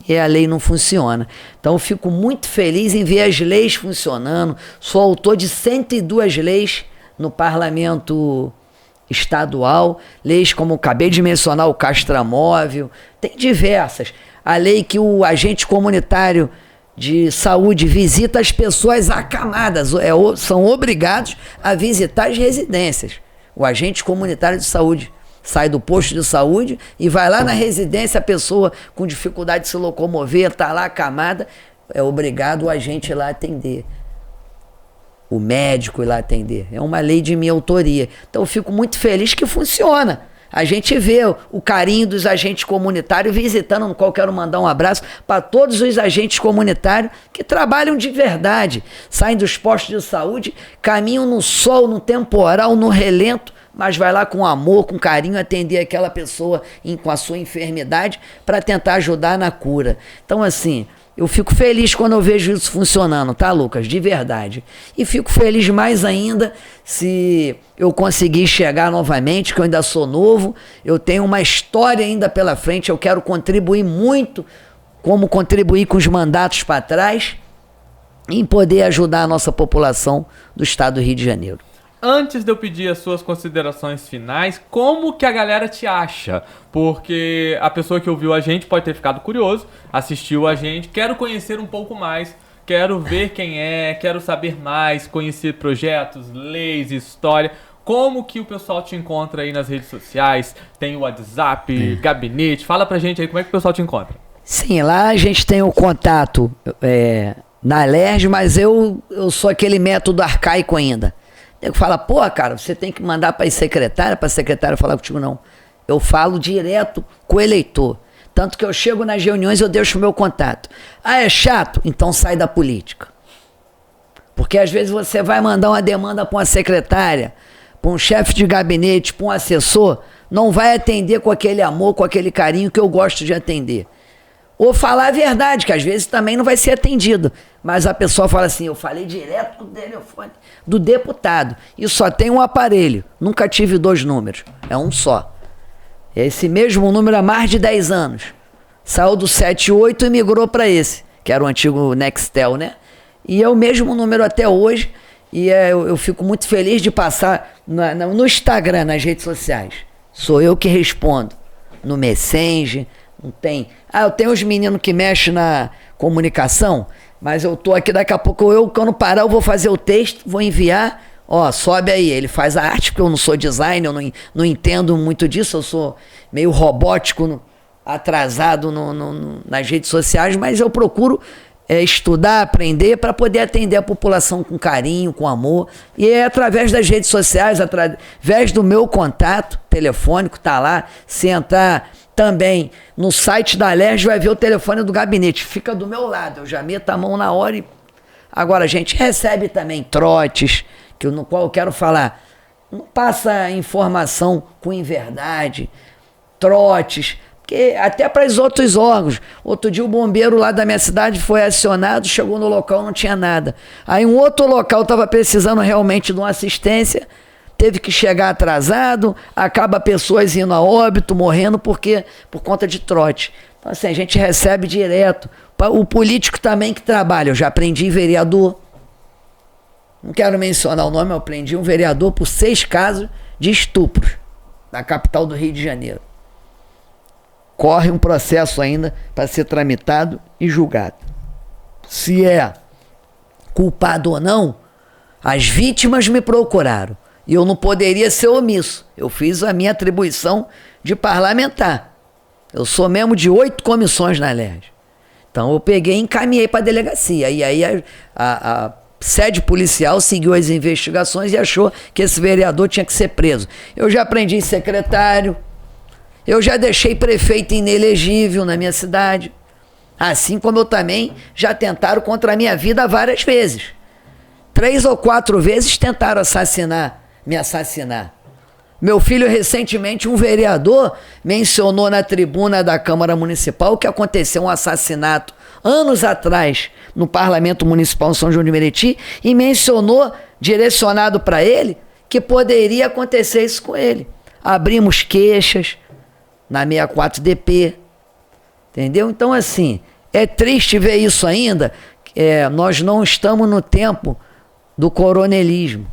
e a lei não funciona. Então eu fico muito feliz em ver as leis funcionando. Sou autor de 102 leis no parlamento estadual, leis como acabei de mencionar, o castramóvel, tem diversas. A lei que o agente comunitário de saúde visita as pessoas acamadas, são obrigados a visitar as residências. O agente comunitário de saúde sai do posto de saúde e vai lá na residência, a pessoa com dificuldade de se locomover, está lá acamada, é obrigado o agente ir lá atender, o médico ir lá atender. É uma lei de minha autoria. Então eu fico muito feliz que funciona. A gente vê o carinho dos agentes comunitários visitando. Não quero mandar um abraço para todos os agentes comunitários que trabalham de verdade, saem dos postos de saúde, caminham no sol, no temporal, no relento, mas vai lá com amor, com carinho, atender aquela pessoa com a sua enfermidade para tentar ajudar na cura. Então, assim, Eu fico feliz quando eu vejo isso funcionando, tá, Lucas? De verdade. E fico feliz mais ainda se eu conseguir chegar novamente, que eu ainda sou novo, eu tenho uma história ainda pela frente, eu quero contribuir muito, como contribuir com os mandatos para trás, em poder ajudar a nossa população do estado do Rio de Janeiro. Antes de eu pedir as suas considerações finais, como que a galera te acha? Porque a pessoa que ouviu a gente pode ter ficado curioso, assistiu a gente, quero conhecer um pouco mais, quero ver quem é, quero saber mais, conhecer projetos, leis, história. Como que o pessoal te encontra aí nas redes sociais? Tem o WhatsApp, gabinete, fala pra gente aí como é que o pessoal te encontra. Sim, lá a gente tem o contato na Alerj, mas eu sou aquele método arcaico ainda. Eu falo, pô, cara, você tem que mandar para a secretária falar contigo, não. Eu falo direto com o eleitor. Tanto que eu chego nas reuniões e eu deixo o meu contato. Ah, é chato? Então sai da política. Porque às vezes você vai mandar uma demanda para uma secretária, para um chefe de gabinete, para um assessor, não vai atender com aquele amor, com aquele carinho que eu gosto de atender. Ou falar a verdade, que às vezes também não vai ser atendido. Mas a pessoa fala assim, eu falei direto do telefone do deputado. E só tem um aparelho. Nunca tive 2 números. É um só. Esse mesmo número há mais de 10 anos. Saiu do 78 e migrou para esse, que era o antigo Nextel, né? E é o mesmo número até hoje. E eu fico muito feliz de passar no Instagram, nas redes sociais. Sou eu que respondo. No Messenger. Não tem. Eu tenho os meninos que mexem na comunicação, mas eu tô aqui, daqui a pouco quando parar, eu vou fazer o texto, vou enviar, sobe aí. Ele faz a arte, porque eu não sou designer, eu não entendo muito disso, eu sou meio robótico, atrasado nas redes sociais, mas eu procuro estudar, aprender, para poder atender a população com carinho, com amor, e é através das redes sociais, através do meu contato telefônico, tá lá, se entrar também no site da Alerj, vai ver o telefone do gabinete, fica do meu lado, eu já meto a mão na hora e... Agora, a gente recebe também trotes, no qual eu quero falar, não passa informação com inverdade, trotes, porque até para os outros órgãos. Outro dia o bombeiro lá da minha cidade foi acionado, chegou no local, não tinha nada. Aí um outro local estava precisando realmente de uma assistência, teve que chegar atrasado, acaba pessoas indo a óbito, morrendo por conta de trote. Então assim, a gente recebe direto. O político também que trabalha, eu já prendi vereador, não quero mencionar o nome, eu prendi um vereador por 6 casos de estupros na capital do Rio de Janeiro. Corre um processo ainda para ser tramitado e julgado. Se é culpado ou não, as vítimas me procuraram. E eu não poderia ser omisso. Eu fiz a minha atribuição de parlamentar. Eu sou membro de 8 comissões na Alerj. Então eu peguei e encaminhei para a delegacia. E aí a sede policial seguiu as investigações e achou que esse vereador tinha que ser preso. Eu já prendi secretário. Eu já deixei prefeito inelegível na minha cidade. Assim como eu também já tentaram contra a minha vida várias vezes. 3 ou 4 vezes tentaram me assassinar. Meu filho, recentemente, um vereador mencionou na tribuna da Câmara Municipal que aconteceu um assassinato anos atrás no Parlamento Municipal de São João de Meriti e mencionou, direcionado para ele, que poderia acontecer isso com ele. Abrimos queixas na 64DP, entendeu? Então, assim, é triste ver isso ainda. Nós não estamos no tempo do coronelismo.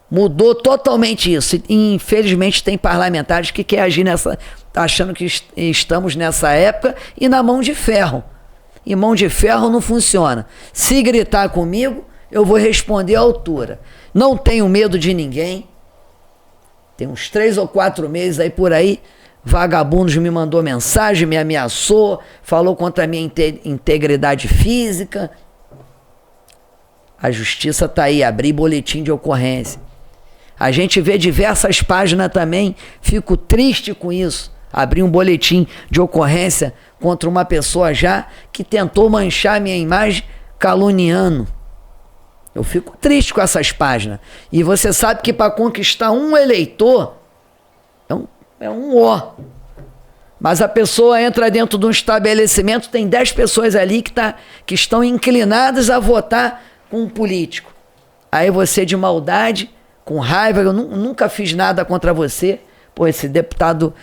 Mudou totalmente isso. E, infelizmente, tem parlamentares que querem agir achando que estamos nessa época e na mão de ferro. E mão de ferro não funciona. Se gritar comigo, eu vou responder à altura. Não tenho medo de ninguém. Tem uns 3 ou 4 meses aí por aí, vagabundos me mandou mensagem, me ameaçou, falou contra a minha integridade física. A justiça está aí, abri boletim de ocorrência. A gente vê diversas páginas também, fico triste com isso. Abri um boletim de ocorrência contra uma pessoa já que tentou manchar minha imagem caluniando. Eu fico triste com essas páginas. E você sabe que para conquistar um eleitor é um ó. Mas a pessoa entra dentro de um estabelecimento, tem 10 pessoas ali que estão inclinadas a votar com um político. Aí você, de maldade, com raiva, eu nunca fiz nada contra você. Pô, esse deputado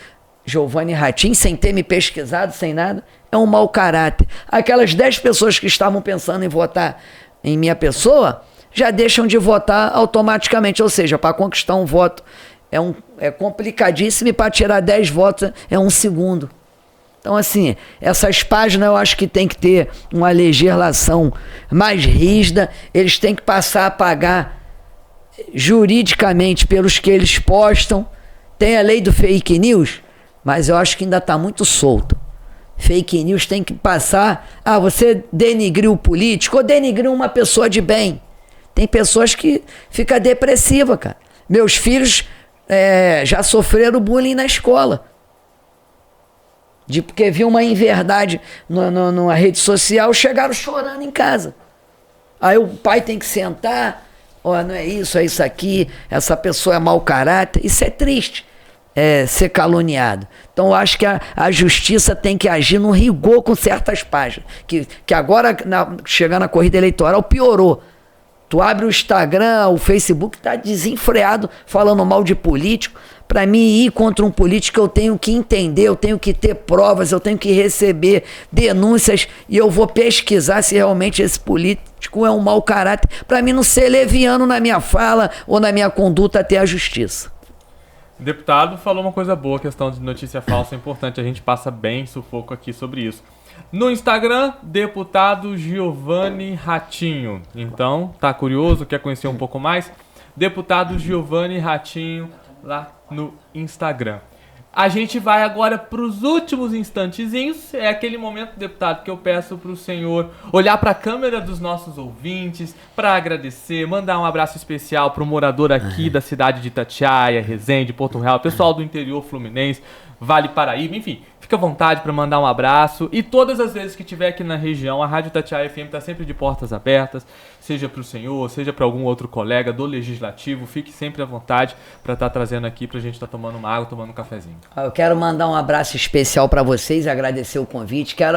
Giovanni Ratinho, sem ter me pesquisado, sem nada, é um mau caráter. Aquelas 10 pessoas que estavam pensando em votar em minha pessoa, já deixam de votar automaticamente. Ou seja, para conquistar um voto é complicadíssimo, e para tirar 10 votos é 1 segundo. Então, assim, essas páginas eu acho que tem que ter uma legislação mais rígida, eles têm que passar a pagar juridicamente pelos que eles postam. Tem a lei do fake news, mas eu acho que ainda está muito solto. Fake news tem que passar, você denigriu o político ou denigriu uma pessoa de bem. Tem pessoas que ficam depressivas, cara. Meus filhos já sofreram bullying na escola. Porque viu uma inverdade numa rede social, chegaram chorando em casa. Aí o pai tem que sentar, não é isso, é isso aqui, essa pessoa é mau caráter. Isso é triste, ser caluniado. Então eu acho que a justiça tem que agir no rigor com certas páginas. Que agora, chegando na corrida eleitoral, piorou. Tu abre o Instagram, o Facebook, tá desenfreado falando mal de político. Para mim ir contra um político, eu tenho que entender, eu tenho que ter provas, eu tenho que receber denúncias e eu vou pesquisar se realmente esse político é um mau caráter, para mim não ser leviano na minha fala ou na minha conduta até a justiça. O deputado falou uma coisa boa, a questão de notícia falsa é importante, a gente passa bem sufoco aqui sobre isso. No Instagram, deputado Giovanni Ratinho. Então, tá curioso, quer conhecer um pouco mais? Deputado Giovanni Ratinho lá no Instagram. A gente vai agora para os últimos instantezinhos. É aquele momento, deputado, que eu peço para o senhor olhar para a câmera dos nossos ouvintes para agradecer, mandar um abraço especial para o morador aqui da cidade de Itatiaia, Resende, Porto Real, pessoal do interior fluminense, Vale Paraíba, enfim. Fica à vontade para mandar um abraço. E todas as vezes que estiver aqui na região, a Rádio Itatiaia FM está sempre de portas abertas, seja para o senhor, seja para algum outro colega do Legislativo. Fique sempre à vontade para estar trazendo aqui para a gente estar tomando uma água, tomando um cafezinho. Eu quero mandar um abraço especial para vocês, agradecer o convite. Quero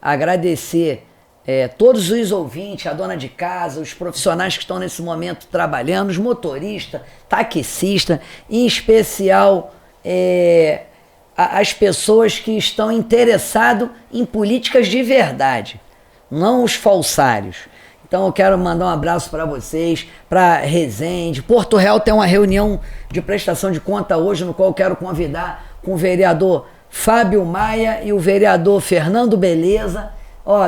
agradecer todos os ouvintes, a dona de casa, os profissionais que estão nesse momento trabalhando, os motoristas, taxistas, em especial as pessoas que estão interessadas em políticas de verdade, não os falsários. Então eu quero mandar um abraço para vocês, para Resende. Porto Real tem uma reunião de prestação de conta hoje, no qual eu quero convidar com o vereador Fábio Maia e o vereador Fernando Beleza.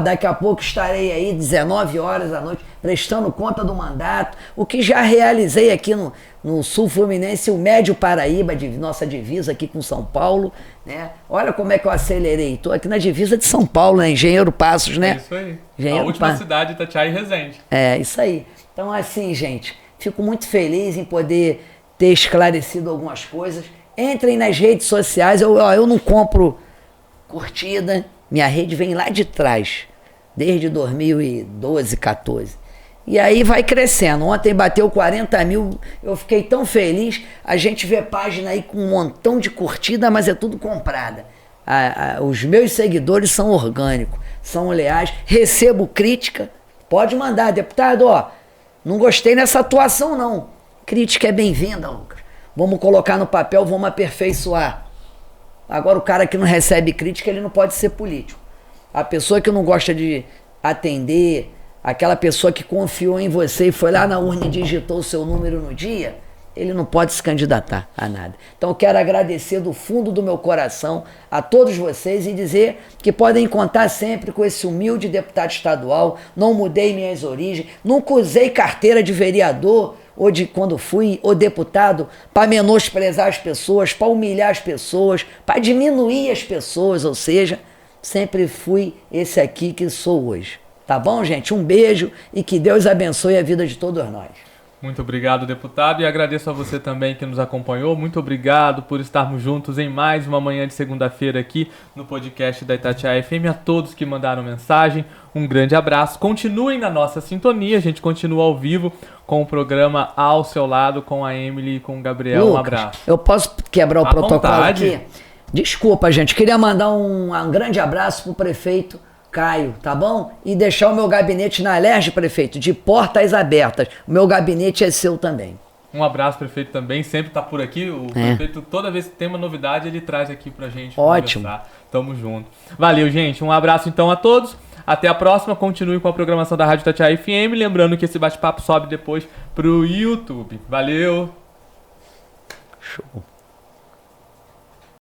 Daqui a pouco estarei aí, 19 horas da noite, prestando conta do mandato, o que já realizei aqui no Sul Fluminense, o Médio Paraíba, nossa divisa aqui com São Paulo, né? Olha como é que eu acelerei, estou aqui na divisa de São Paulo, né? Engenheiro Passos, né? É isso aí, Engenheiro a última cidade, Itatiaia e Resende. É, isso aí. Então assim, gente, fico muito feliz em poder ter esclarecido algumas coisas. Entrem nas redes sociais, eu não compro curtida. Minha rede vem lá de trás, desde 2012, 14. E aí vai crescendo. Ontem bateu 40 mil, eu fiquei tão feliz. A gente vê página aí com um montão de curtida, mas é tudo comprada. Os meus seguidores são orgânicos, são leais. Recebo crítica, pode mandar, deputado, não gostei nessa atuação não. Crítica é bem-vinda, Lucas. Vamos colocar no papel, vamos aperfeiçoar. Agora o cara que não recebe crítica, ele não pode ser político. A pessoa que não gosta de atender, aquela pessoa que confiou em você e foi lá na urna e digitou o seu número no dia, ele não pode se candidatar a nada. Então eu quero agradecer do fundo do meu coração a todos vocês e dizer que podem contar sempre com esse humilde deputado estadual. Não mudei minhas origens, nunca usei carteira de vereador ou de quando fui o deputado para menosprezar as pessoas, para humilhar as pessoas, para diminuir as pessoas, ou seja, sempre fui esse aqui que sou hoje. Tá bom, gente? Um beijo e que Deus abençoe a vida de todos nós. Muito obrigado, deputado, e agradeço a você também que nos acompanhou. Muito obrigado por estarmos juntos em mais uma manhã de segunda-feira aqui no podcast da Itatiaia FM. A todos que mandaram mensagem, um grande abraço. Continuem na nossa sintonia, a gente continua ao vivo com o programa Ao Seu Lado, com a Emily e com o Gabriel. Lucas, um abraço. Eu posso quebrar o protocolo aqui? Desculpa, gente. Queria mandar um grande abraço pro prefeito Caio, tá bom? E deixar o meu gabinete na Alerj, prefeito, de portas abertas. O meu gabinete é seu também. Um abraço, prefeito, também. Sempre tá por aqui. O prefeito, toda vez que tem uma novidade, ele traz aqui pra gente. Ótimo. Conversar. Tamo junto. Valeu, gente. Um abraço, então, a todos. Até a próxima. Continue com a programação da Rádio Itatiaia FM. Lembrando que esse bate-papo sobe depois pro YouTube. Valeu. Show.